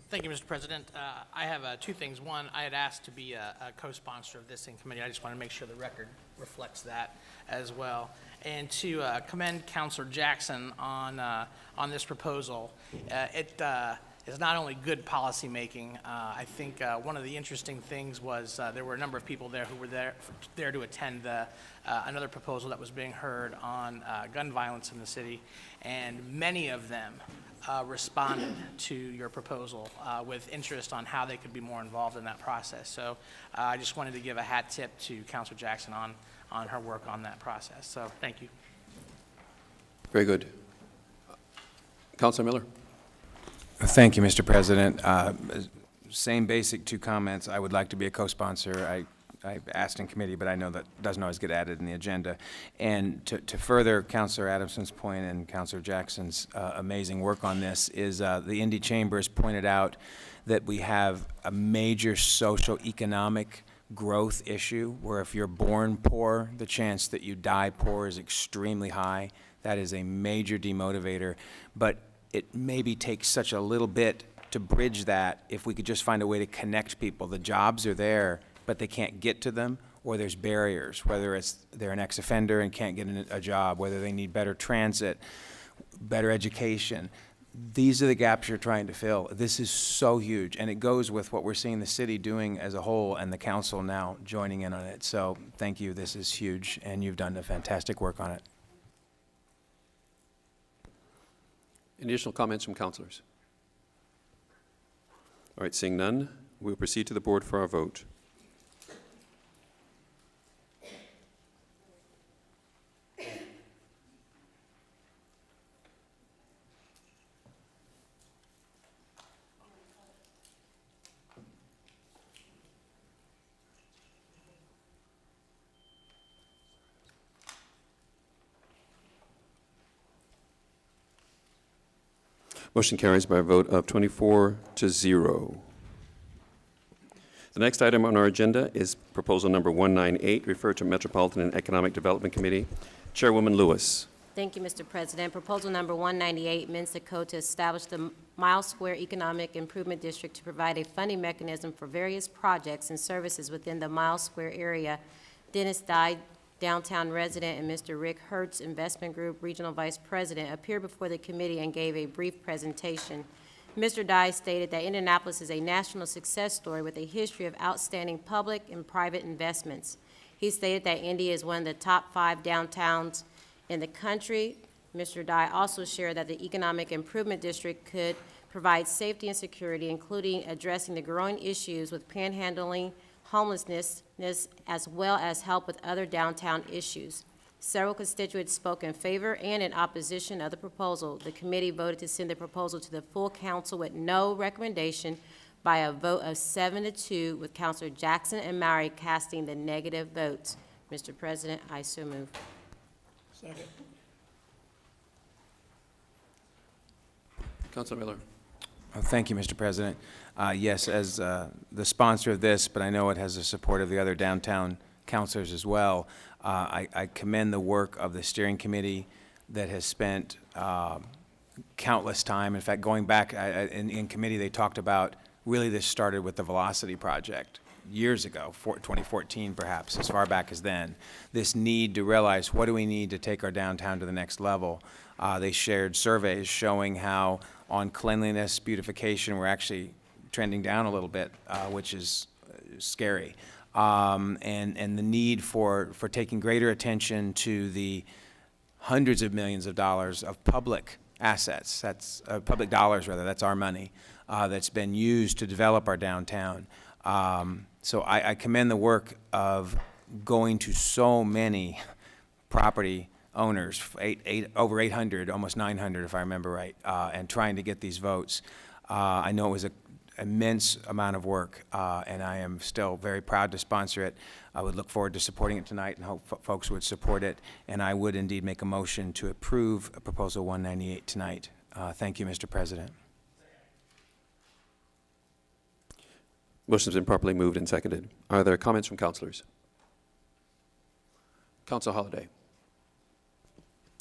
Thank you, Mr. President. I have two things. One, I had asked to be a co-sponsor of this in committee. I just want to make sure the record reflects that as well. And to commend Councilor Jackson on this proposal. It is not only good policymaking. I think one of the interesting things was there were a number of people there who were there to attend another proposal that was being heard on gun violence in the city, and many of them responded to your proposal with interest on how they could be more involved in that process. So I just wanted to give a hat tip to Councilor Jackson on her work on that process. So thank you. Very good. Councilor Miller. Thank you, Mr. President. Same basic two comments. I would like to be a co-sponsor. I asked in committee, but I know that doesn't always get added in the agenda. And to further Councilor Adamson's point and Councilor Jackson's amazing work on this is the Indy Chamber has pointed out that we have a major socio-economic growth issue where if you're born poor, the chance that you die poor is extremely high. That is a major demotivator. But it maybe takes such a little bit to bridge that if we could just find a way to connect people. The jobs are there, but they can't get to them, or there's barriers, whether it's they're an ex-offender and can't get a job, whether they need better transit, better education. These are the gaps you're trying to fill. This is so huge, and it goes with what we're seeing the city doing as a whole and the council now joining in on it. So thank you. This is huge, and you've done a fantastic work on it. Additional comments from councilors? All right, seeing none, we'll proceed to the board for our vote. Motion carries by a vote of 24-0. The next item on our agenda is proposal number 198, referred to Metropolitan and Economic Development Committee. Chairwoman Lewis. Thank you, Mr. President. Proposal number 198 amends the code to establish the Miles Square Economic Improvement District to provide a funding mechanism for various projects and services within the Miles Square area. Dennis Dye, downtown resident, and Mr. Rick Hertz, Investment Group Regional Vice President, appeared before the committee and gave a brief presentation. Mr. Dye stated that Indianapolis is a national success story with a history of outstanding public and private investments. He stated that Indy is one of the top 5 downtowns in the country. Mr. Dye also shared that the Economic Improvement District could provide safety and security, including addressing the growing issues with panhandling, homelessness, as well as help with other downtown issues. Several constituents spoke in favor and in opposition of the proposal. The committee voted to send the proposal to the full council with no recommendation by a vote of 7-2, with Councilor Jackson and Mowry casting the negative votes. Mr. President, I so move. Second. Councilor Miller. Thank you, Mr. President. Yes, as the sponsor of this, but I know it has the support of the other downtown councilors as well, I commend the work of the steering committee that has spent countless time. In fact, going back in committee, they talked about, really this started with the Velocity Project years ago, 2014 perhaps, as far back as then. This need to realize, what do we need to take our downtown to the next level? They shared surveys showing how on cleanliness, beautification, we're actually trending down a little bit, which is scary. And the need for taking greater attention to the hundreds of millions of dollars of public assets, that's public dollars rather, that's our money, that's been used to develop our downtown. So I commend the work of going to so many property owners, over 800, almost 900 if I remember right, and trying to get these votes. I know it was an immense amount of work, and I am still very proud to sponsor it. I would look forward to supporting it tonight and hope folks would support it, and I would indeed make a motion to approve Proposal 198 tonight. Thank you, Mr. President. Motion has been properly moved and seconded. Are there comments from councilors? Council Holliday.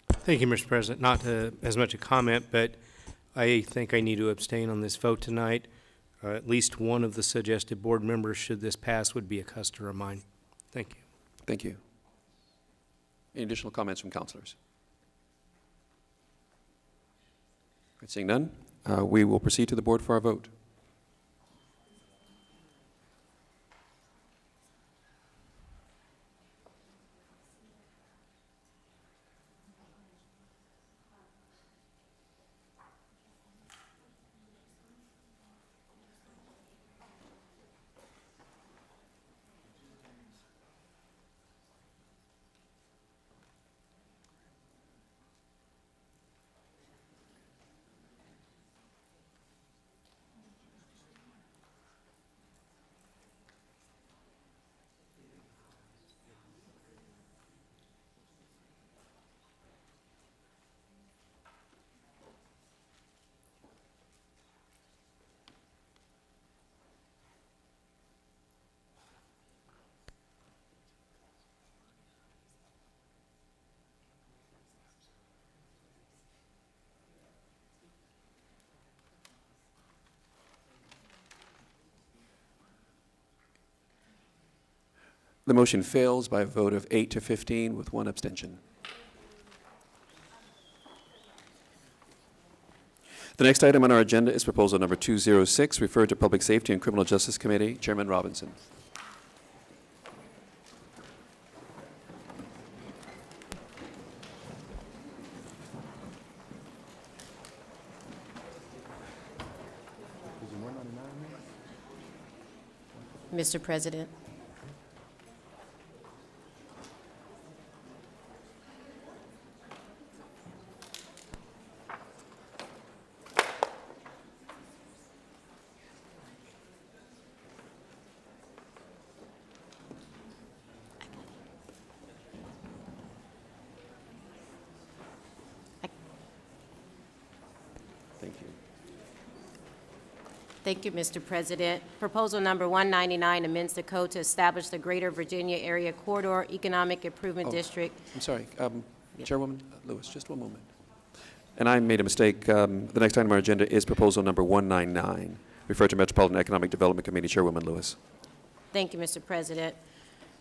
Thank you, Mr. President. Not as much a comment, but I think I need to abstain on this vote tonight. At least one of the suggested board members, should this pass, would be a customer of mine. Thank you. Thank you. Any additional comments from councilors? Seeing none, we will proceed to the board for our vote. The motion fails by a vote of 8 to 15 with 1 abstention. The next item on our agenda is proposal number 206, referred to Public Safety and Criminal Justice Committee. Chairman Robinson. Mr. President. Thank you. Thank you, Mr. President. Proposal number 199 amends the code to establish the Greater Virginia Area Corridor Economic Improvement District. I'm sorry, Chairwoman Lewis, just one moment. And I made a mistake. The next item on our agenda is proposal number 199, referred to Metropolitan Economic Development Committee. Chairwoman Lewis. Thank you, Mr. President.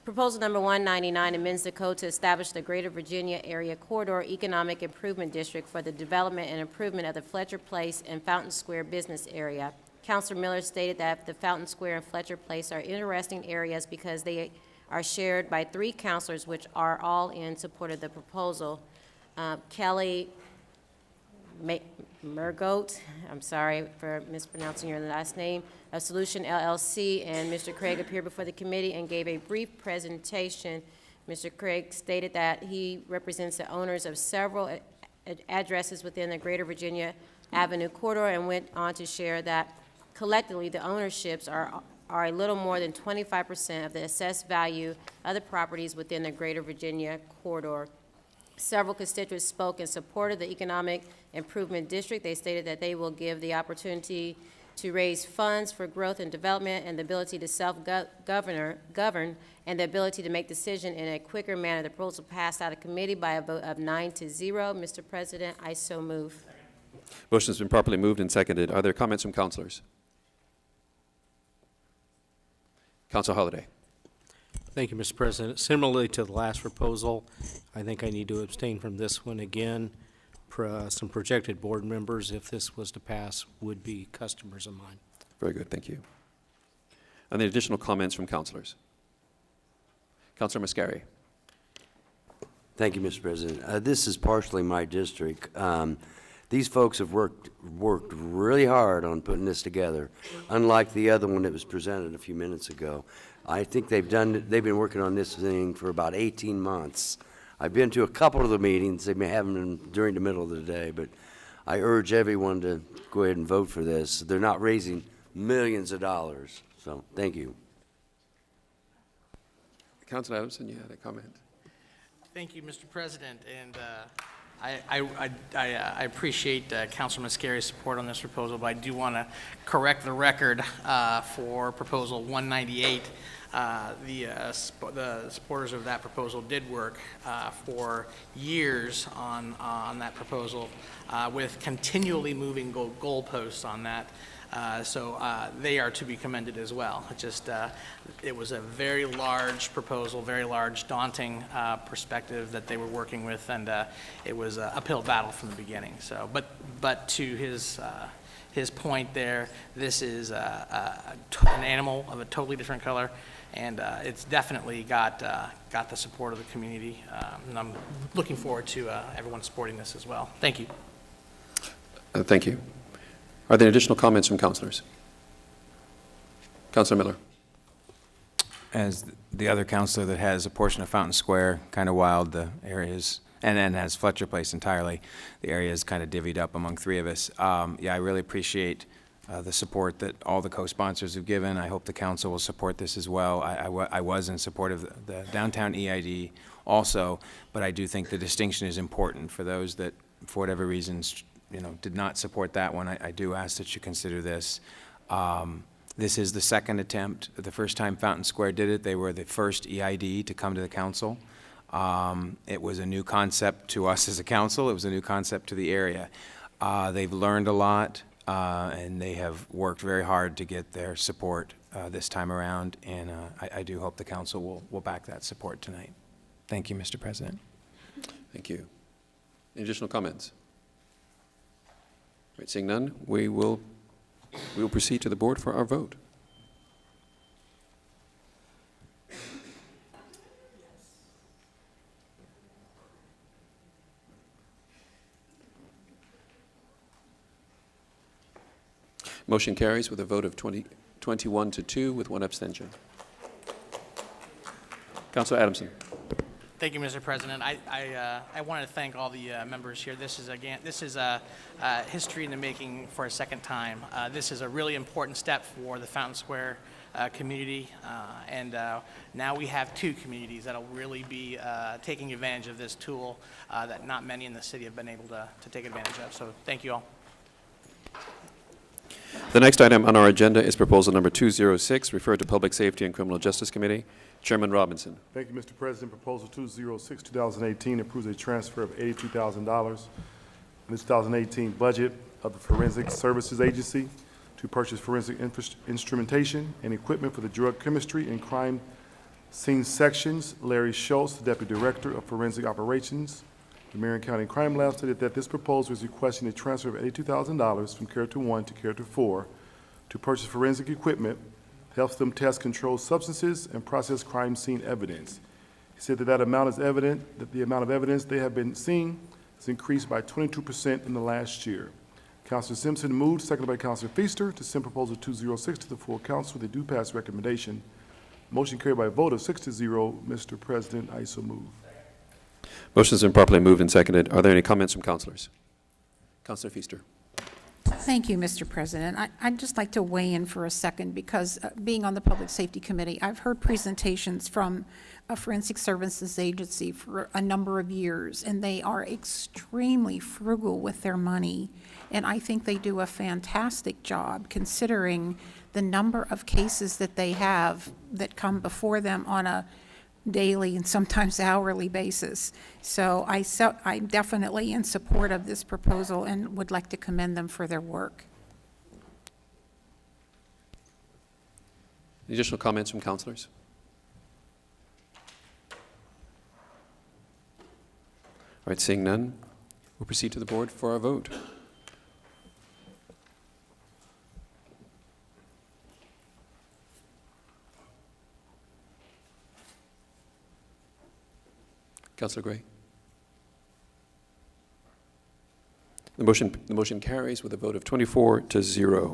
Proposal number 199 amends the code to establish the Greater Virginia Area Corridor Economic Improvement District for the development and improvement of the Fletcher Place and Fountain Square business area. Councilor Miller stated that the Fountain Square and Fletcher Place are interesting areas because they are shared by 3 councilors, which are all in support of the proposal. Kelly Mergoat, I'm sorry for mispronouncing your last name, of Solution LLC, and Mr. Craig appeared before the committee and gave a brief presentation. Mr. Craig stated that he represents the owners of several addresses within the Greater Virginia Avenue corridor and went on to share that collectively the ownerships are a little more than 25% of the assessed value of the properties within the Greater Virginia corridor. Several constituents spoke in support of the Economic Improvement District. They stated that they will give the opportunity to raise funds for growth and development and the ability to self-govern and the ability to make decisions in a quicker manner. The proposal passed out of committee by a vote of 9 to 0. Mr. President, I so move. Motion has been properly moved and seconded. Are there comments from councilors? Council Holliday. Thank you, Mr. President. Similarly to the last proposal, I think I need to abstain from this one again. Some projected board members, if this was to pass, would be customers of mine. Very good, thank you. Any additional comments from councilors? Councilor Mascari. Thank you, Mr. President. This is partially my district. These folks have worked really hard on putting this together, unlike the other one that was presented a few minutes ago. I think they've been working on this thing for about 18 months. I've been to a couple of the meetings. They may have them during the middle of the day, but I urge everyone to go ahead and vote for this. They're not raising millions of dollars, so thank you. Councilor Adamson, you had a comment. Thank you, Mr. President, and I appreciate Councilor Mascari's support on this proposal, but I do want to correct the record for Proposal 198. the supporters of that proposal did work for years on that proposal with continually moving goalposts on that. So they are to be commended as well. It was a very large proposal, very large, daunting perspective that they were working with, and it was an uphill battle from the beginning. So, but to his point there, this is an animal of a totally different color, and it's definitely got the support of the community. And I'm looking forward to everyone supporting this as well. Thank you. Thank you. Are there additional comments from councilors? Councilor Miller. As the other councilor that has a portion of Fountain Square, kind of wild, the areas, and then has Fletcher Place entirely, the area is kind of divvied up among three of us. Yeah, I really appreciate the support that all the co-sponsors have given. I hope the council will support this as well. I was in support of the downtown EID also, but I do think the distinction is important for those that, for whatever reasons, did not support that one. I do ask that you consider this. This is the second attempt. The first time Fountain Square did it, they were the first EID to come to the council. It was a new concept to us as a council. It was a new concept to the area. They've learned a lot, and they have worked very hard to get their support this time around, and I do hope the council will back that support tonight. Thank you, Mr. President. Thank you. Any additional comments? All right, seeing none, we will proceed to the board for our vote. Motion carries with a vote of 21 to 2 with 1 abstention. Councilor Adamson. Thank you, Mr. President. I want to thank all the members here. This is history in the making for a second time. This is a really important step for the Fountain Square community, and now we have 2 communities that'll really be taking advantage of this tool that not many in the city have been able to take advantage of. So thank you all. The next item on our agenda is proposal number 206, referred to Public Safety and Criminal Justice Committee. Chairman Robinson. Thank you, Mr. President. Proposal 206, 2018 approves a transfer of $82,000 in the 2018 budget of the Forensic Services Agency to purchase forensic instrumentation and equipment for the drug chemistry and crime scene sections. Larry Schultz, the Deputy Director of Forensic Operations, the Marion County Crime Lab, stated that this proposal is requesting a transfer of $82,000 from Character 1 to Character 4 to purchase forensic equipment, helps them test controlled substances and process crime scene evidence. He said that the amount of evidence they have been seeing has increased by 22% in the last year. Councilor Simpson moved, seconded by Councilor Feaster, to send proposal 206 to the full council with a due pass recommendation. Motion carried by a vote of 6-0. Mr. President, I so move. Motion has been properly moved and seconded. Are there any comments from councilors? Councilor Feaster. Thank you, Mr. President. I'd just like to weigh in for a second because being on the Public Safety Committee, I've heard presentations from a Forensic Services Agency for a number of years, and they are extremely frugal with their money. And I think they do a fantastic job considering the number of cases that they have that come before them on a daily and sometimes hourly basis. So I'm definitely in support of this proposal and would like to commend them for their work. Additional comments from councilors? All right, seeing none, we'll proceed to the board for our vote. Councilor Gray. The motion carries with a vote of 24 to 0.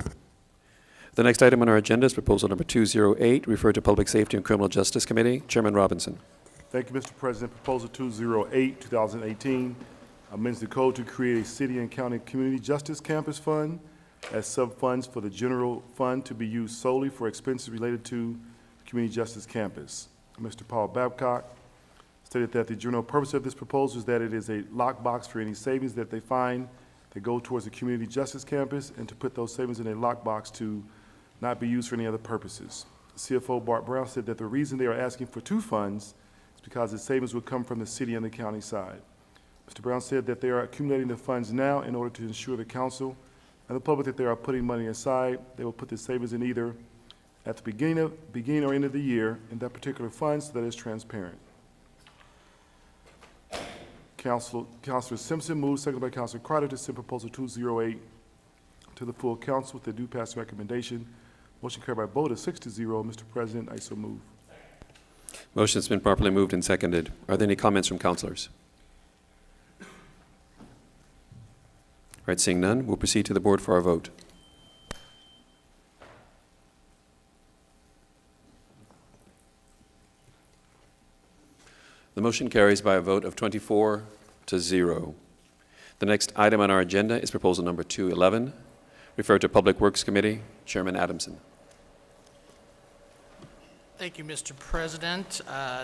The next item on our agenda is proposal number 208, referred to Public Safety and Criminal Justice Committee. Chairman Robinson. Thank you, Mr. President. Proposal 208, 2018 amends the code to create a city and county community justice campus fund as sub-funds for the general fund to be used solely for expenses related to community justice campus. Mr. Paul Babcock stated that the general purpose of this proposal is that it is a lockbox for any savings that they find that go towards the community justice campus and to put those savings in a lockbox to not be used for any other purposes. CFO Bart Brown said that the reason they are asking for two funds is because the savings would come from the city and the county side. Mr. Brown said that they are accumulating the funds now in order to ensure the council and the public that they are putting money aside. They will put the savings in either at the beginning or end of the year in that particular fund so that it's transparent. Councilor Simpson moves, seconded by Councilor Carter, to send proposal 208 to the full council with the due pass recommendation. Motion carried by a vote of 6-0. Mr. President, I so move. Motion's been properly moved and seconded. Are there any comments from councilors? All right, seeing none, we'll proceed to the board for our vote. The motion carries by a vote of 24-0. The next item on our agenda is proposal number 211, referred to Public Works Committee. Chairman Adamson. Thank you, Mr. President.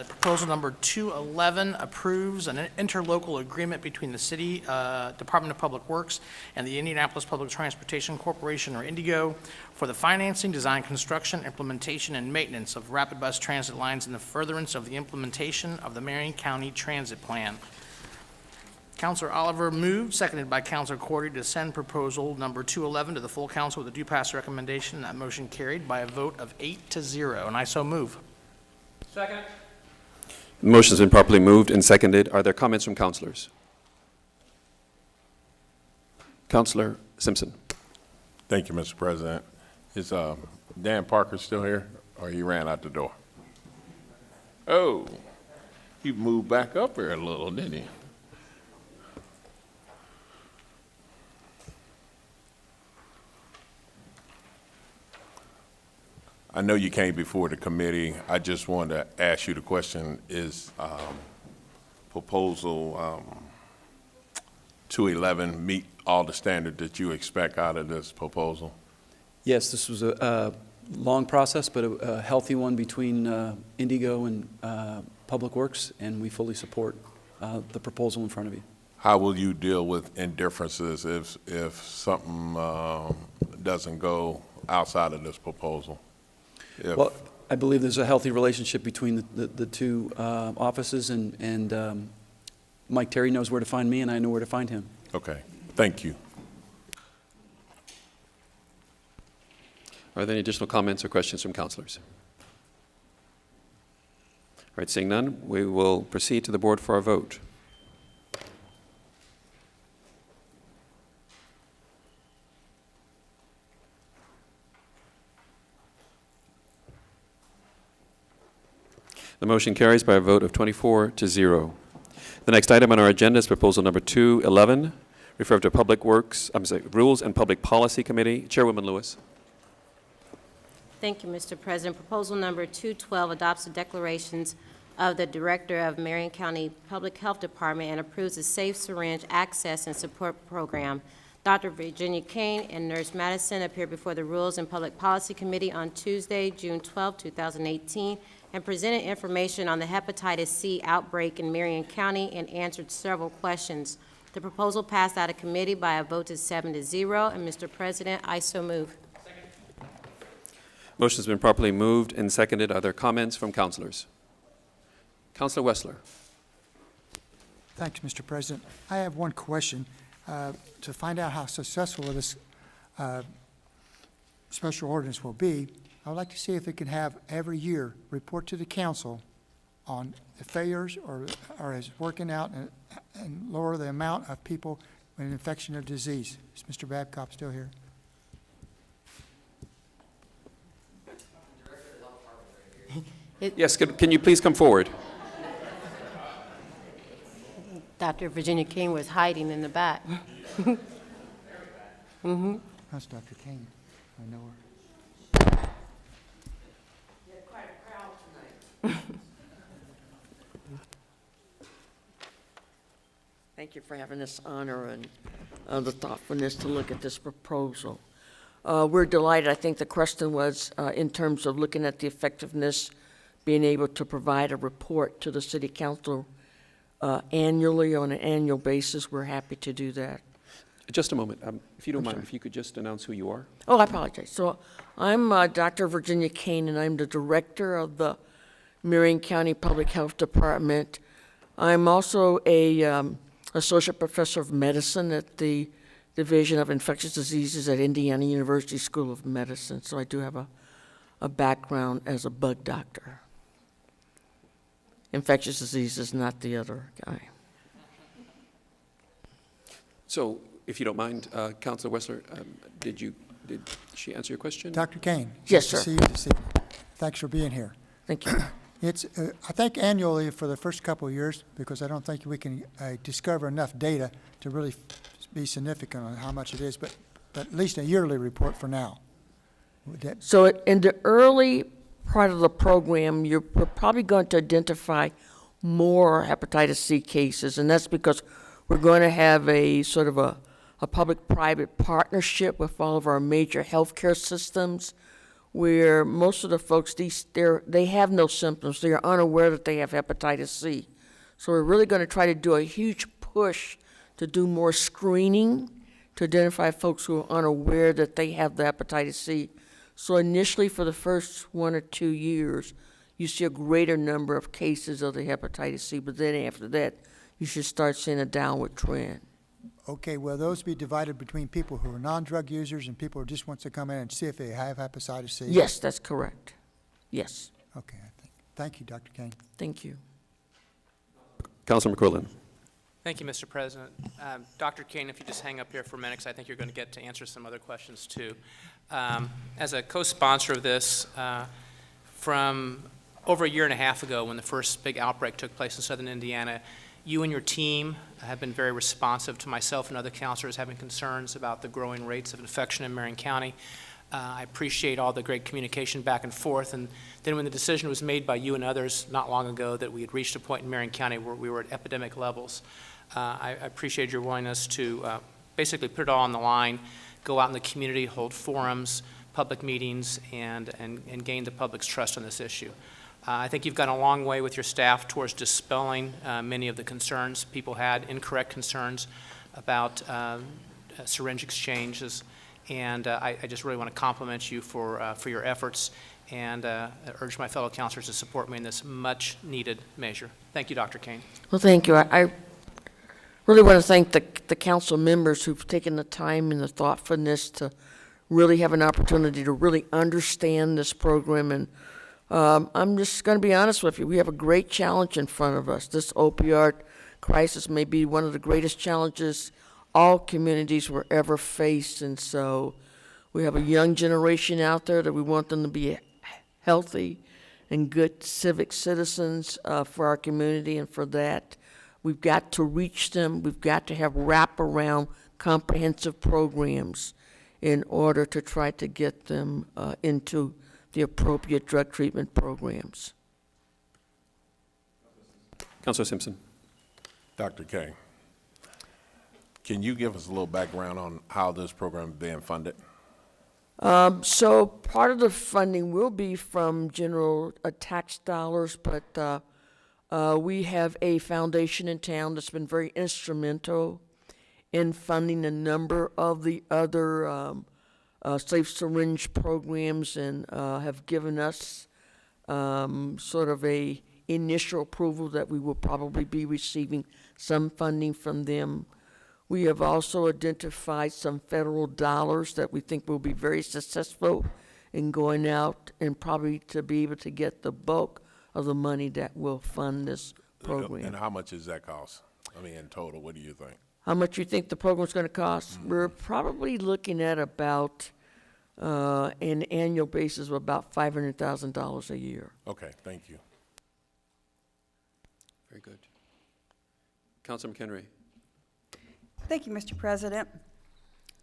Proposal number 211 approves an interlocal agreement between the City Department of Public Works and the Indianapolis Public Transportation Corporation, or INDIGO, for the financing, design, construction, implementation, and maintenance of rapid bus transit lines in the furtherance of the implementation of the Marion County Transit Plan. Councilor Oliver moved, seconded by Councilor Cordy, to send proposal number 211 to the full council with a due pass recommendation. That motion carried by a vote of 8-0, and I so move. Second. The motion's been properly moved and seconded. Are there comments from councilors? Councilor Simpson. Thank you, Mr. President. Is Dan Parker still here, or he ran out the door? Oh, he moved back up here a little, didn't he? I know you came before the committee. I just wanted to ask you the question, is proposal 211 meet all the standards that you expect out of this proposal? Yes, this was a long process, but a healthy one between INDIGO and Public Works, and we fully support the proposal in front of you. How will you deal with indifferences if something doesn't go outside of this proposal? Well, I believe there's a healthy relationship between the two offices, and Mike Terry knows where to find me, and I know where to find him. Okay, thank you. Are there any additional comments or questions from councilors? All right, seeing none, we will proceed to the board for our vote. The motion carries by a vote of 24-0. The next item on our agenda is proposal number 211, referred to Rules and Public Policy Committee. Chairwoman Lewis. Thank you, Mr. President. Proposal number 212 adopts the declarations of the Director of Marion County Public Health Department and approves the Safe Syringe Access and Support Program. Dr. Virginia Kane and Nurse Madison appeared before the Rules and Public Policy Committee on Tuesday, June 12, 2018, and presented information on the hepatitis C outbreak in Marion County and answered several questions. The proposal passed out of committee by a vote of 7-0, and Mr. President, I so move. Motion's been properly moved and seconded. Are there comments from councilors? Councilor Wessler. Thanks, Mr. President. I have one question. To find out how successful this special ordinance will be, I would like to see if it can have every year report to the council on the failures or is working out and lower the amount of people with an infection or disease. Is Mr. Babcock still here? Yes, can you please come forward? Dr. Virginia King was hiding in the back. Mm-hmm. That's Dr. King. I know her. Quite a crowd tonight. Thank you for having this honor and the thoughtfulness to look at this proposal. We're delighted. I think the question was in terms of looking at the effectiveness, being able to provide a report to the city council annually on an annual basis. We're happy to do that. Just a moment. If you don't mind, if you could just announce who you are. Oh, I apologize. So I'm Dr. Virginia Kane, and I'm the director of the Marion County Public Health Department. I'm also a associate professor of medicine at the Division of Infectious Diseases at Indiana University School of Medicine. So I do have a background as a bug doctor. Infectious diseases, not the other guy. So, if you don't mind, Councilor Wessler, did she answer your question? Dr. Kane. Yes, nice sir. to see you this evening. Thanks for being here. Thank you. It's, I think annually for the first couple of years, because I don't think we can discover enough data to really be significant on how much it is, but at least a yearly report for now. So in the early part of the program, you're probably going to identify more hepatitis C cases, and that's because we're going to have a sort of a public-private partnership with all of our major healthcare systems, where most of the folks, they have no symptoms. They are unaware that they have hepatitis C. So we're really going to try to do a huge push to do more screening to identify folks who are unaware that they have the hepatitis C. So initially, for the first 1 or 2 years, you see a greater number of cases of the hepatitis C, but then after that, you should start seeing a downward trend. Okay, will those be divided between people who are non-drug users and people who just want to come in and see if they have hepatitis C? Yes, that's correct. Yes. Okay, thank you, Dr. Kane. Thank you. Councilor McQuillan. Thank you, Mr. President. Dr. Kane, if you just hang up here for a minute, because I think you're going to get to answer some other questions too. As a co-sponsor of this, from over a year and a half ago when the first big outbreak took place in southern Indiana, you and your team have been very responsive to myself and other counselors having concerns about the growing rates of infection in Marion County. I appreciate all the great communication back and forth, and then when the decision was made by you and others not long ago that we had reached a point in Marion County where we were at epidemic levels, I appreciate your willingness to basically put it all on the line, go out in the community, hold forums, public meetings, and gain the public's trust on this issue. I think you've gone a long way with your staff towards dispelling many of the concerns people had, incorrect concerns about syringe exchanges, and I just really want to compliment you for your efforts and urge my fellow counselors to support me in this much-needed measure. Thank you, Dr. Kane. Well, thank you. I really want to thank the council members who've taken the time and the thoughtfulness to really have an opportunity to really understand this program. And I'm just going to be honest with you. We have a great challenge in front of us. This opioid crisis may be one of the greatest challenges all communities were ever faced. And so we have a young generation out there that we want them to be healthy and good civic citizens for our community. And for that, we've got to reach them. We've got to have wraparound comprehensive programs in order to try to get them into the appropriate drug treatment programs. Councilor Simpson. Dr. Kane, can you give us a little background on how this program is being funded? So part of the funding will be from general tax dollars, but we have a foundation in town that's been very instrumental in funding a number of the other safe syringe programs and have given us sort of a initial approval that we will probably be receiving some funding from them. We have also identified some federal dollars that we think will be very successful in going out and probably to be able to get the bulk of the money that will fund this program. And how much does that cost? I mean, in total, what do you think? How much you think the program's going to cost? We're probably looking at about an annual basis of about $500,000 a year. Okay, thank you. Very good. Councilor McHenry. Thank you, Mr. President.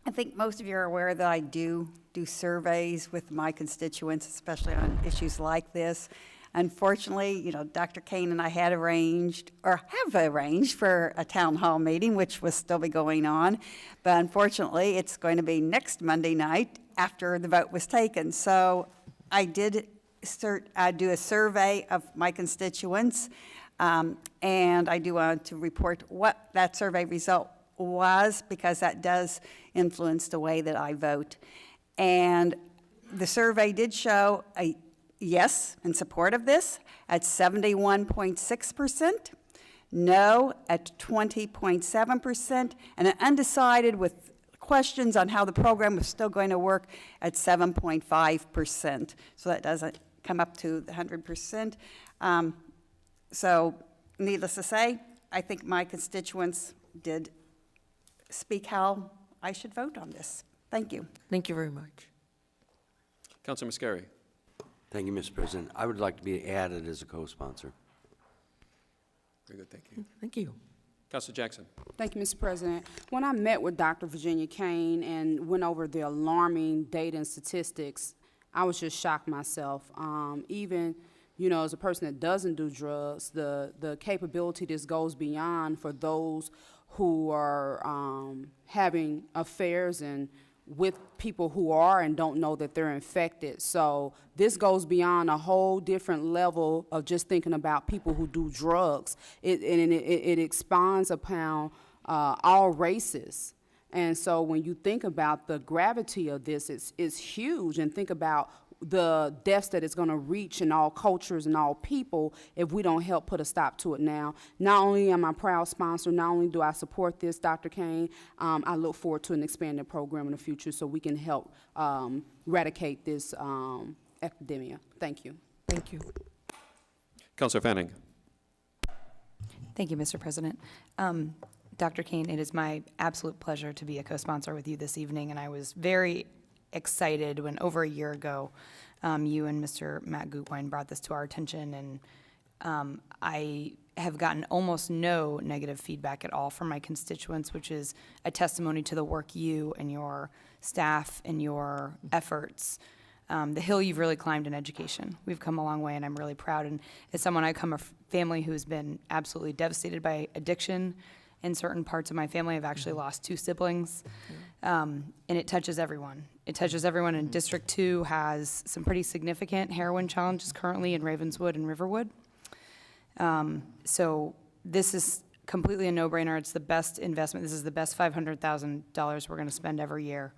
I think most of you are aware that I do surveys with my constituents, especially on issues like this. Unfortunately, you know, Dr. Kane and I had arranged, or have arranged, for a town hall meeting, which will still be going on. But unfortunately, it's going to be next Monday night after the vote was taken. So I do a survey of my constituents, and I do want to report what that survey result was, because that does influence the way that I vote. And the survey did show a yes in support of this at 71.6%, no at 20.7%, and an undecided with questions on how the program was still going to work at 7.5%. So that doesn't come up to the 100%. So needless to say, I think my constituents did speak how I should vote on this. Thank you. Thank you very much. Councilor Mascari. Thank you, Mr. President. I would like to be added as a co-sponsor. Very good, thank you. Thank you. Councilor Jackson. Thank you, Mr. President. When I met with Dr. Virginia Kane and went over the alarming data and statistics, I was just shocked myself. Even, you know, as a person that doesn't do drugs, the capability this goes beyond for those who are having affairs and with people who are and don't know that they're infected. So this goes beyond a whole different level of just thinking about people who do drugs. It expands upon all races. And so when you think about the gravity of this, it's huge, and think about the deaths that it's going to reach in all cultures and all people if we don't help put a stop to it now. Not only am I a proud sponsor, not only do I support this, Dr. Kane, I look forward to an expanded program in the future so we can help eradicate this epidemic. Thank you. Thank you. Councilor Fanning. Thank you, Mr. President. Dr. Kane, it is my absolute pleasure to be a co-sponsor with you this evening, and I was very excited when over a year ago you and Mr. Matt Gutwein brought this to our attention, and I have gotten almost no negative feedback at all from my constituents, which is a testimony to the work you and your staff and your efforts. The hill you've really climbed in education. We've come a long way, and I'm really proud. And as someone, I come from a family who's been absolutely devastated by addiction. In certain parts of my family, I've actually lost 2 siblings, and it touches everyone. It touches everyone, and District 2 has some pretty significant heroin challenges currently in Ravenswood and Riverwood. So this is completely a no-brainer. It's the best investment. This is the best $500,000 we're going to spend every year,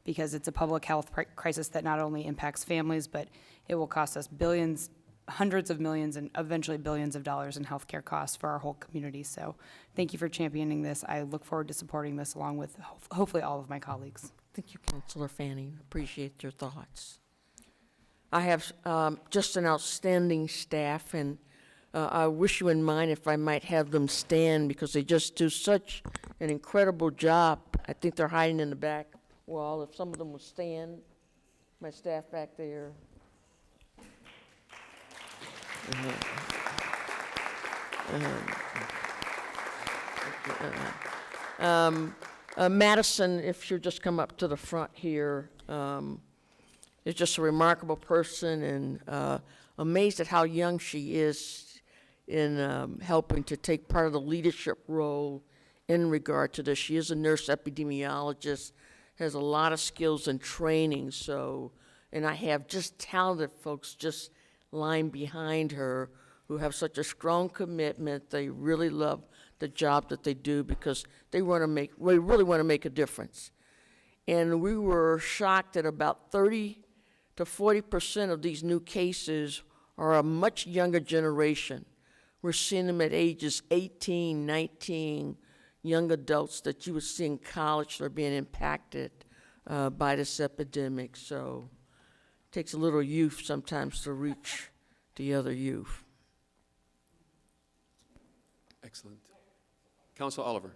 because it's a public health crisis that not only impacts families, but it will cost us billions, hundreds of millions, and eventually billions of dollars in healthcare costs for our whole community. So thank you for championing this. I look forward to supporting this along with hopefully all of my colleagues. Thank you, Councilor Fanning. Appreciate your thoughts. I have just an outstanding staff, and I wish you in mind if I might have them stand, because they just do such an incredible job. I think they're hiding in the back wall. If some of them will stand, my staff back there. Madison, if you'll just come up to the front here, is just a remarkable person, and amazed at how young she is in helping to take part of the leadership role in regard to this. She is a nurse epidemiologist, has a lot of skills and training, so, and I have just talented folks just lying behind her who have such a strong commitment. They really love the job that they do, because they really want to make a difference. And we were shocked that about 30 to 40% of these new cases are a much younger generation. We're seeing them at ages 18, 19, young adults that you would see in college that are being impacted by this epidemic. So it takes a little youth sometimes to reach the other youth. Excellent. Councilor Oliver.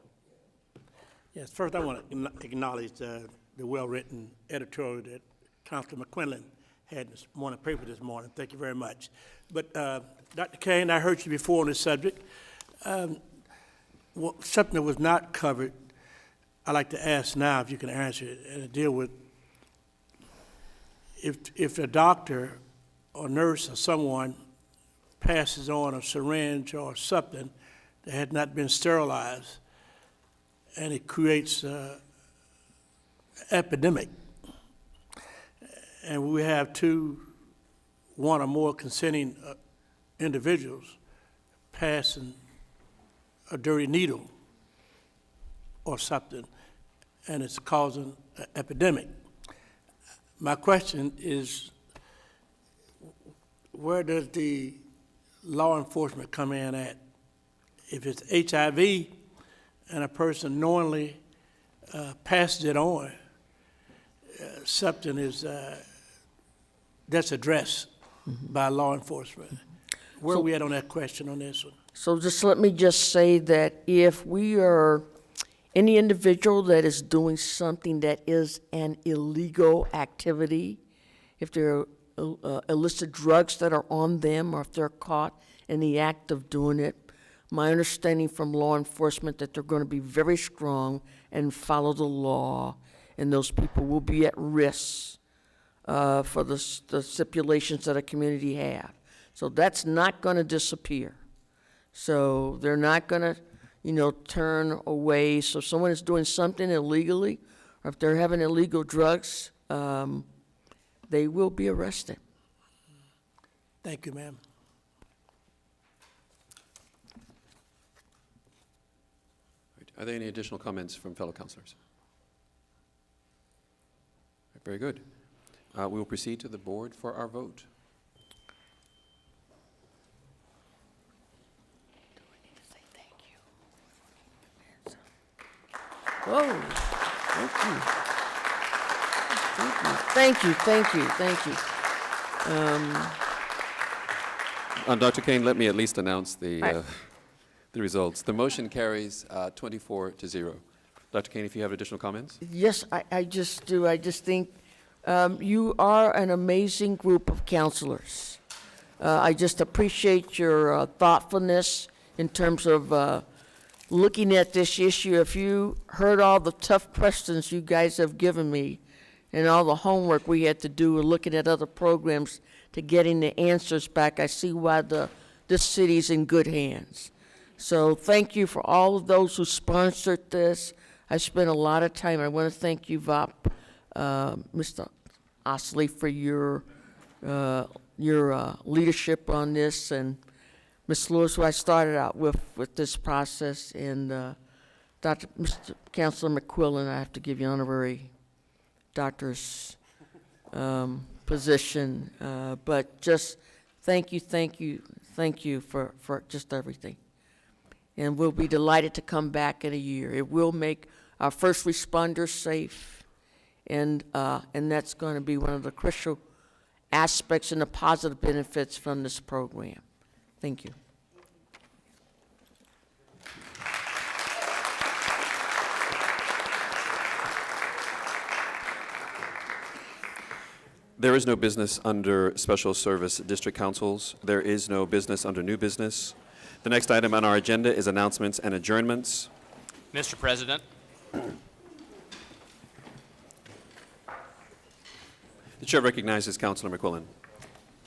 Yes, first I want to acknowledge the well-written editorial that Councilor McQuillan had in this morning paper this morning. Thank you very much. But Dr. Kane, I heard you before on this subject. Something that was not covered, I'd like to ask now if you can answer it, and deal with if a doctor or nurse or someone passes on a syringe or something that had not been sterilized, and it creates an epidemic. And we have one or more consenting individuals passing a dirty needle or something, and it's causing an epidemic. My question is, where does the law enforcement come in at? If it's HIV and a person knowingly passes it on, something is, that's addressed by law enforcement. Where are we at on that question on this one? So just let me just say that if we are, any individual that is doing something that is an illegal activity, if there are illicit drugs that are on them, or if they're caught in the act of doing it, my understanding from law enforcement that they're going to be very strong and follow the law, and those people will be at risk for the stipulations that a community have. So that's not going to disappear. So they're not going to, turn away. So if someone is doing something illegally, or if they're having illegal drugs, they will be arrested. Thank you, ma'am. Are there any additional comments from fellow councilors? Very good. We will proceed to the board for our vote. Whoa, thank you. Thank you. Dr. Kane, let me at least announce the results. The motion carries 24-0. Dr. Kane, if you have additional comments? Yes, I just do. I just think you are an amazing group of counselors. I just appreciate your thoughtfulness in terms of looking at this issue. If you heard all the tough questions you guys have given me and all the homework we had to do looking at other programs to getting the answers back, I see why this city's in good hands. So thank you for all of those who sponsored this. I spent a lot of time. I want to thank you, VOP, Mr. Osley, for your leadership on this, and Ms. Lewis, who I started out with this process, and Mr. Councilor McQuillan, I have to give you honorary doctor's position, but just thank you for just everything. And we'll be delighted to come back in a year. It will make our first responders safe, and that's going to be one of the crucial aspects and the positive benefits from this program. Thank you. There is no business under Special Service District Councils. There is no business under new business. The next item on our agenda is announcements and adjournments. Mr. President, The chair recognizes Councilor McQuillan.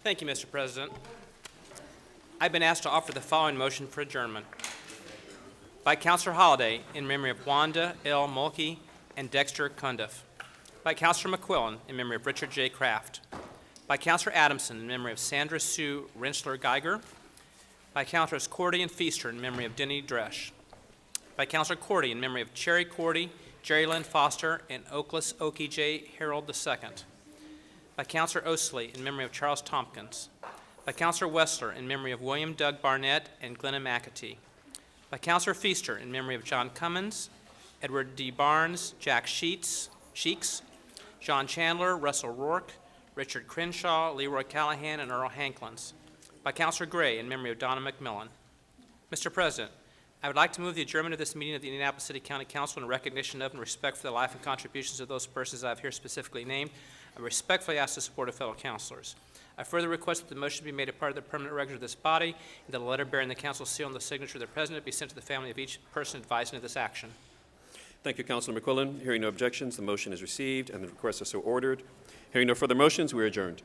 thank you, Mr. President. I've been asked to offer the following motion for adjournment. By Councilor Holliday, in memory of Wanda L. Mulkey and Dexter Cundiff. By Councilor McQuillan, in memory of Richard J. Kraft. By Councilor Adamson, in memory of Sandra Sue Rensler-Geiger. By Councilors Cordy and Feaster, in memory of Denny Dresch. By Councilor Cordy, in memory of Cherry Cordy, Jerry Lynn Foster, and Oaklis Okie J. Harold II. By Councilor Osley, in memory of Charles Tompkins. By Councilor Wessler, in memory of William Doug Barnett and Glenna McAtee. By Councilor Feaster, in memory of John Cummins, Edward D. Barnes, Jack Sheets, John Chandler, Russell Rourke, Richard Crenshaw, Leroy Callahan, and Earl Hanklins. By Councilor Gray, in memory of Donna McMillan. Mr. President, I would like to move the adjournment of this meeting of the Indianapolis City County Council in recognition of and respect for the life and contributions of those persons I have here specifically named. I respectfully ask the support of fellow councilors. I further request that the motion be made a part of the permanent record of this body, and that a letter bearing the council seal and the signature of the president be sent to the family of each person advising of this action. Thank you, Councilor McQuillan. Hearing no objections, the motion is received and the requests are so ordered. Hearing no further motions, we are adjourned.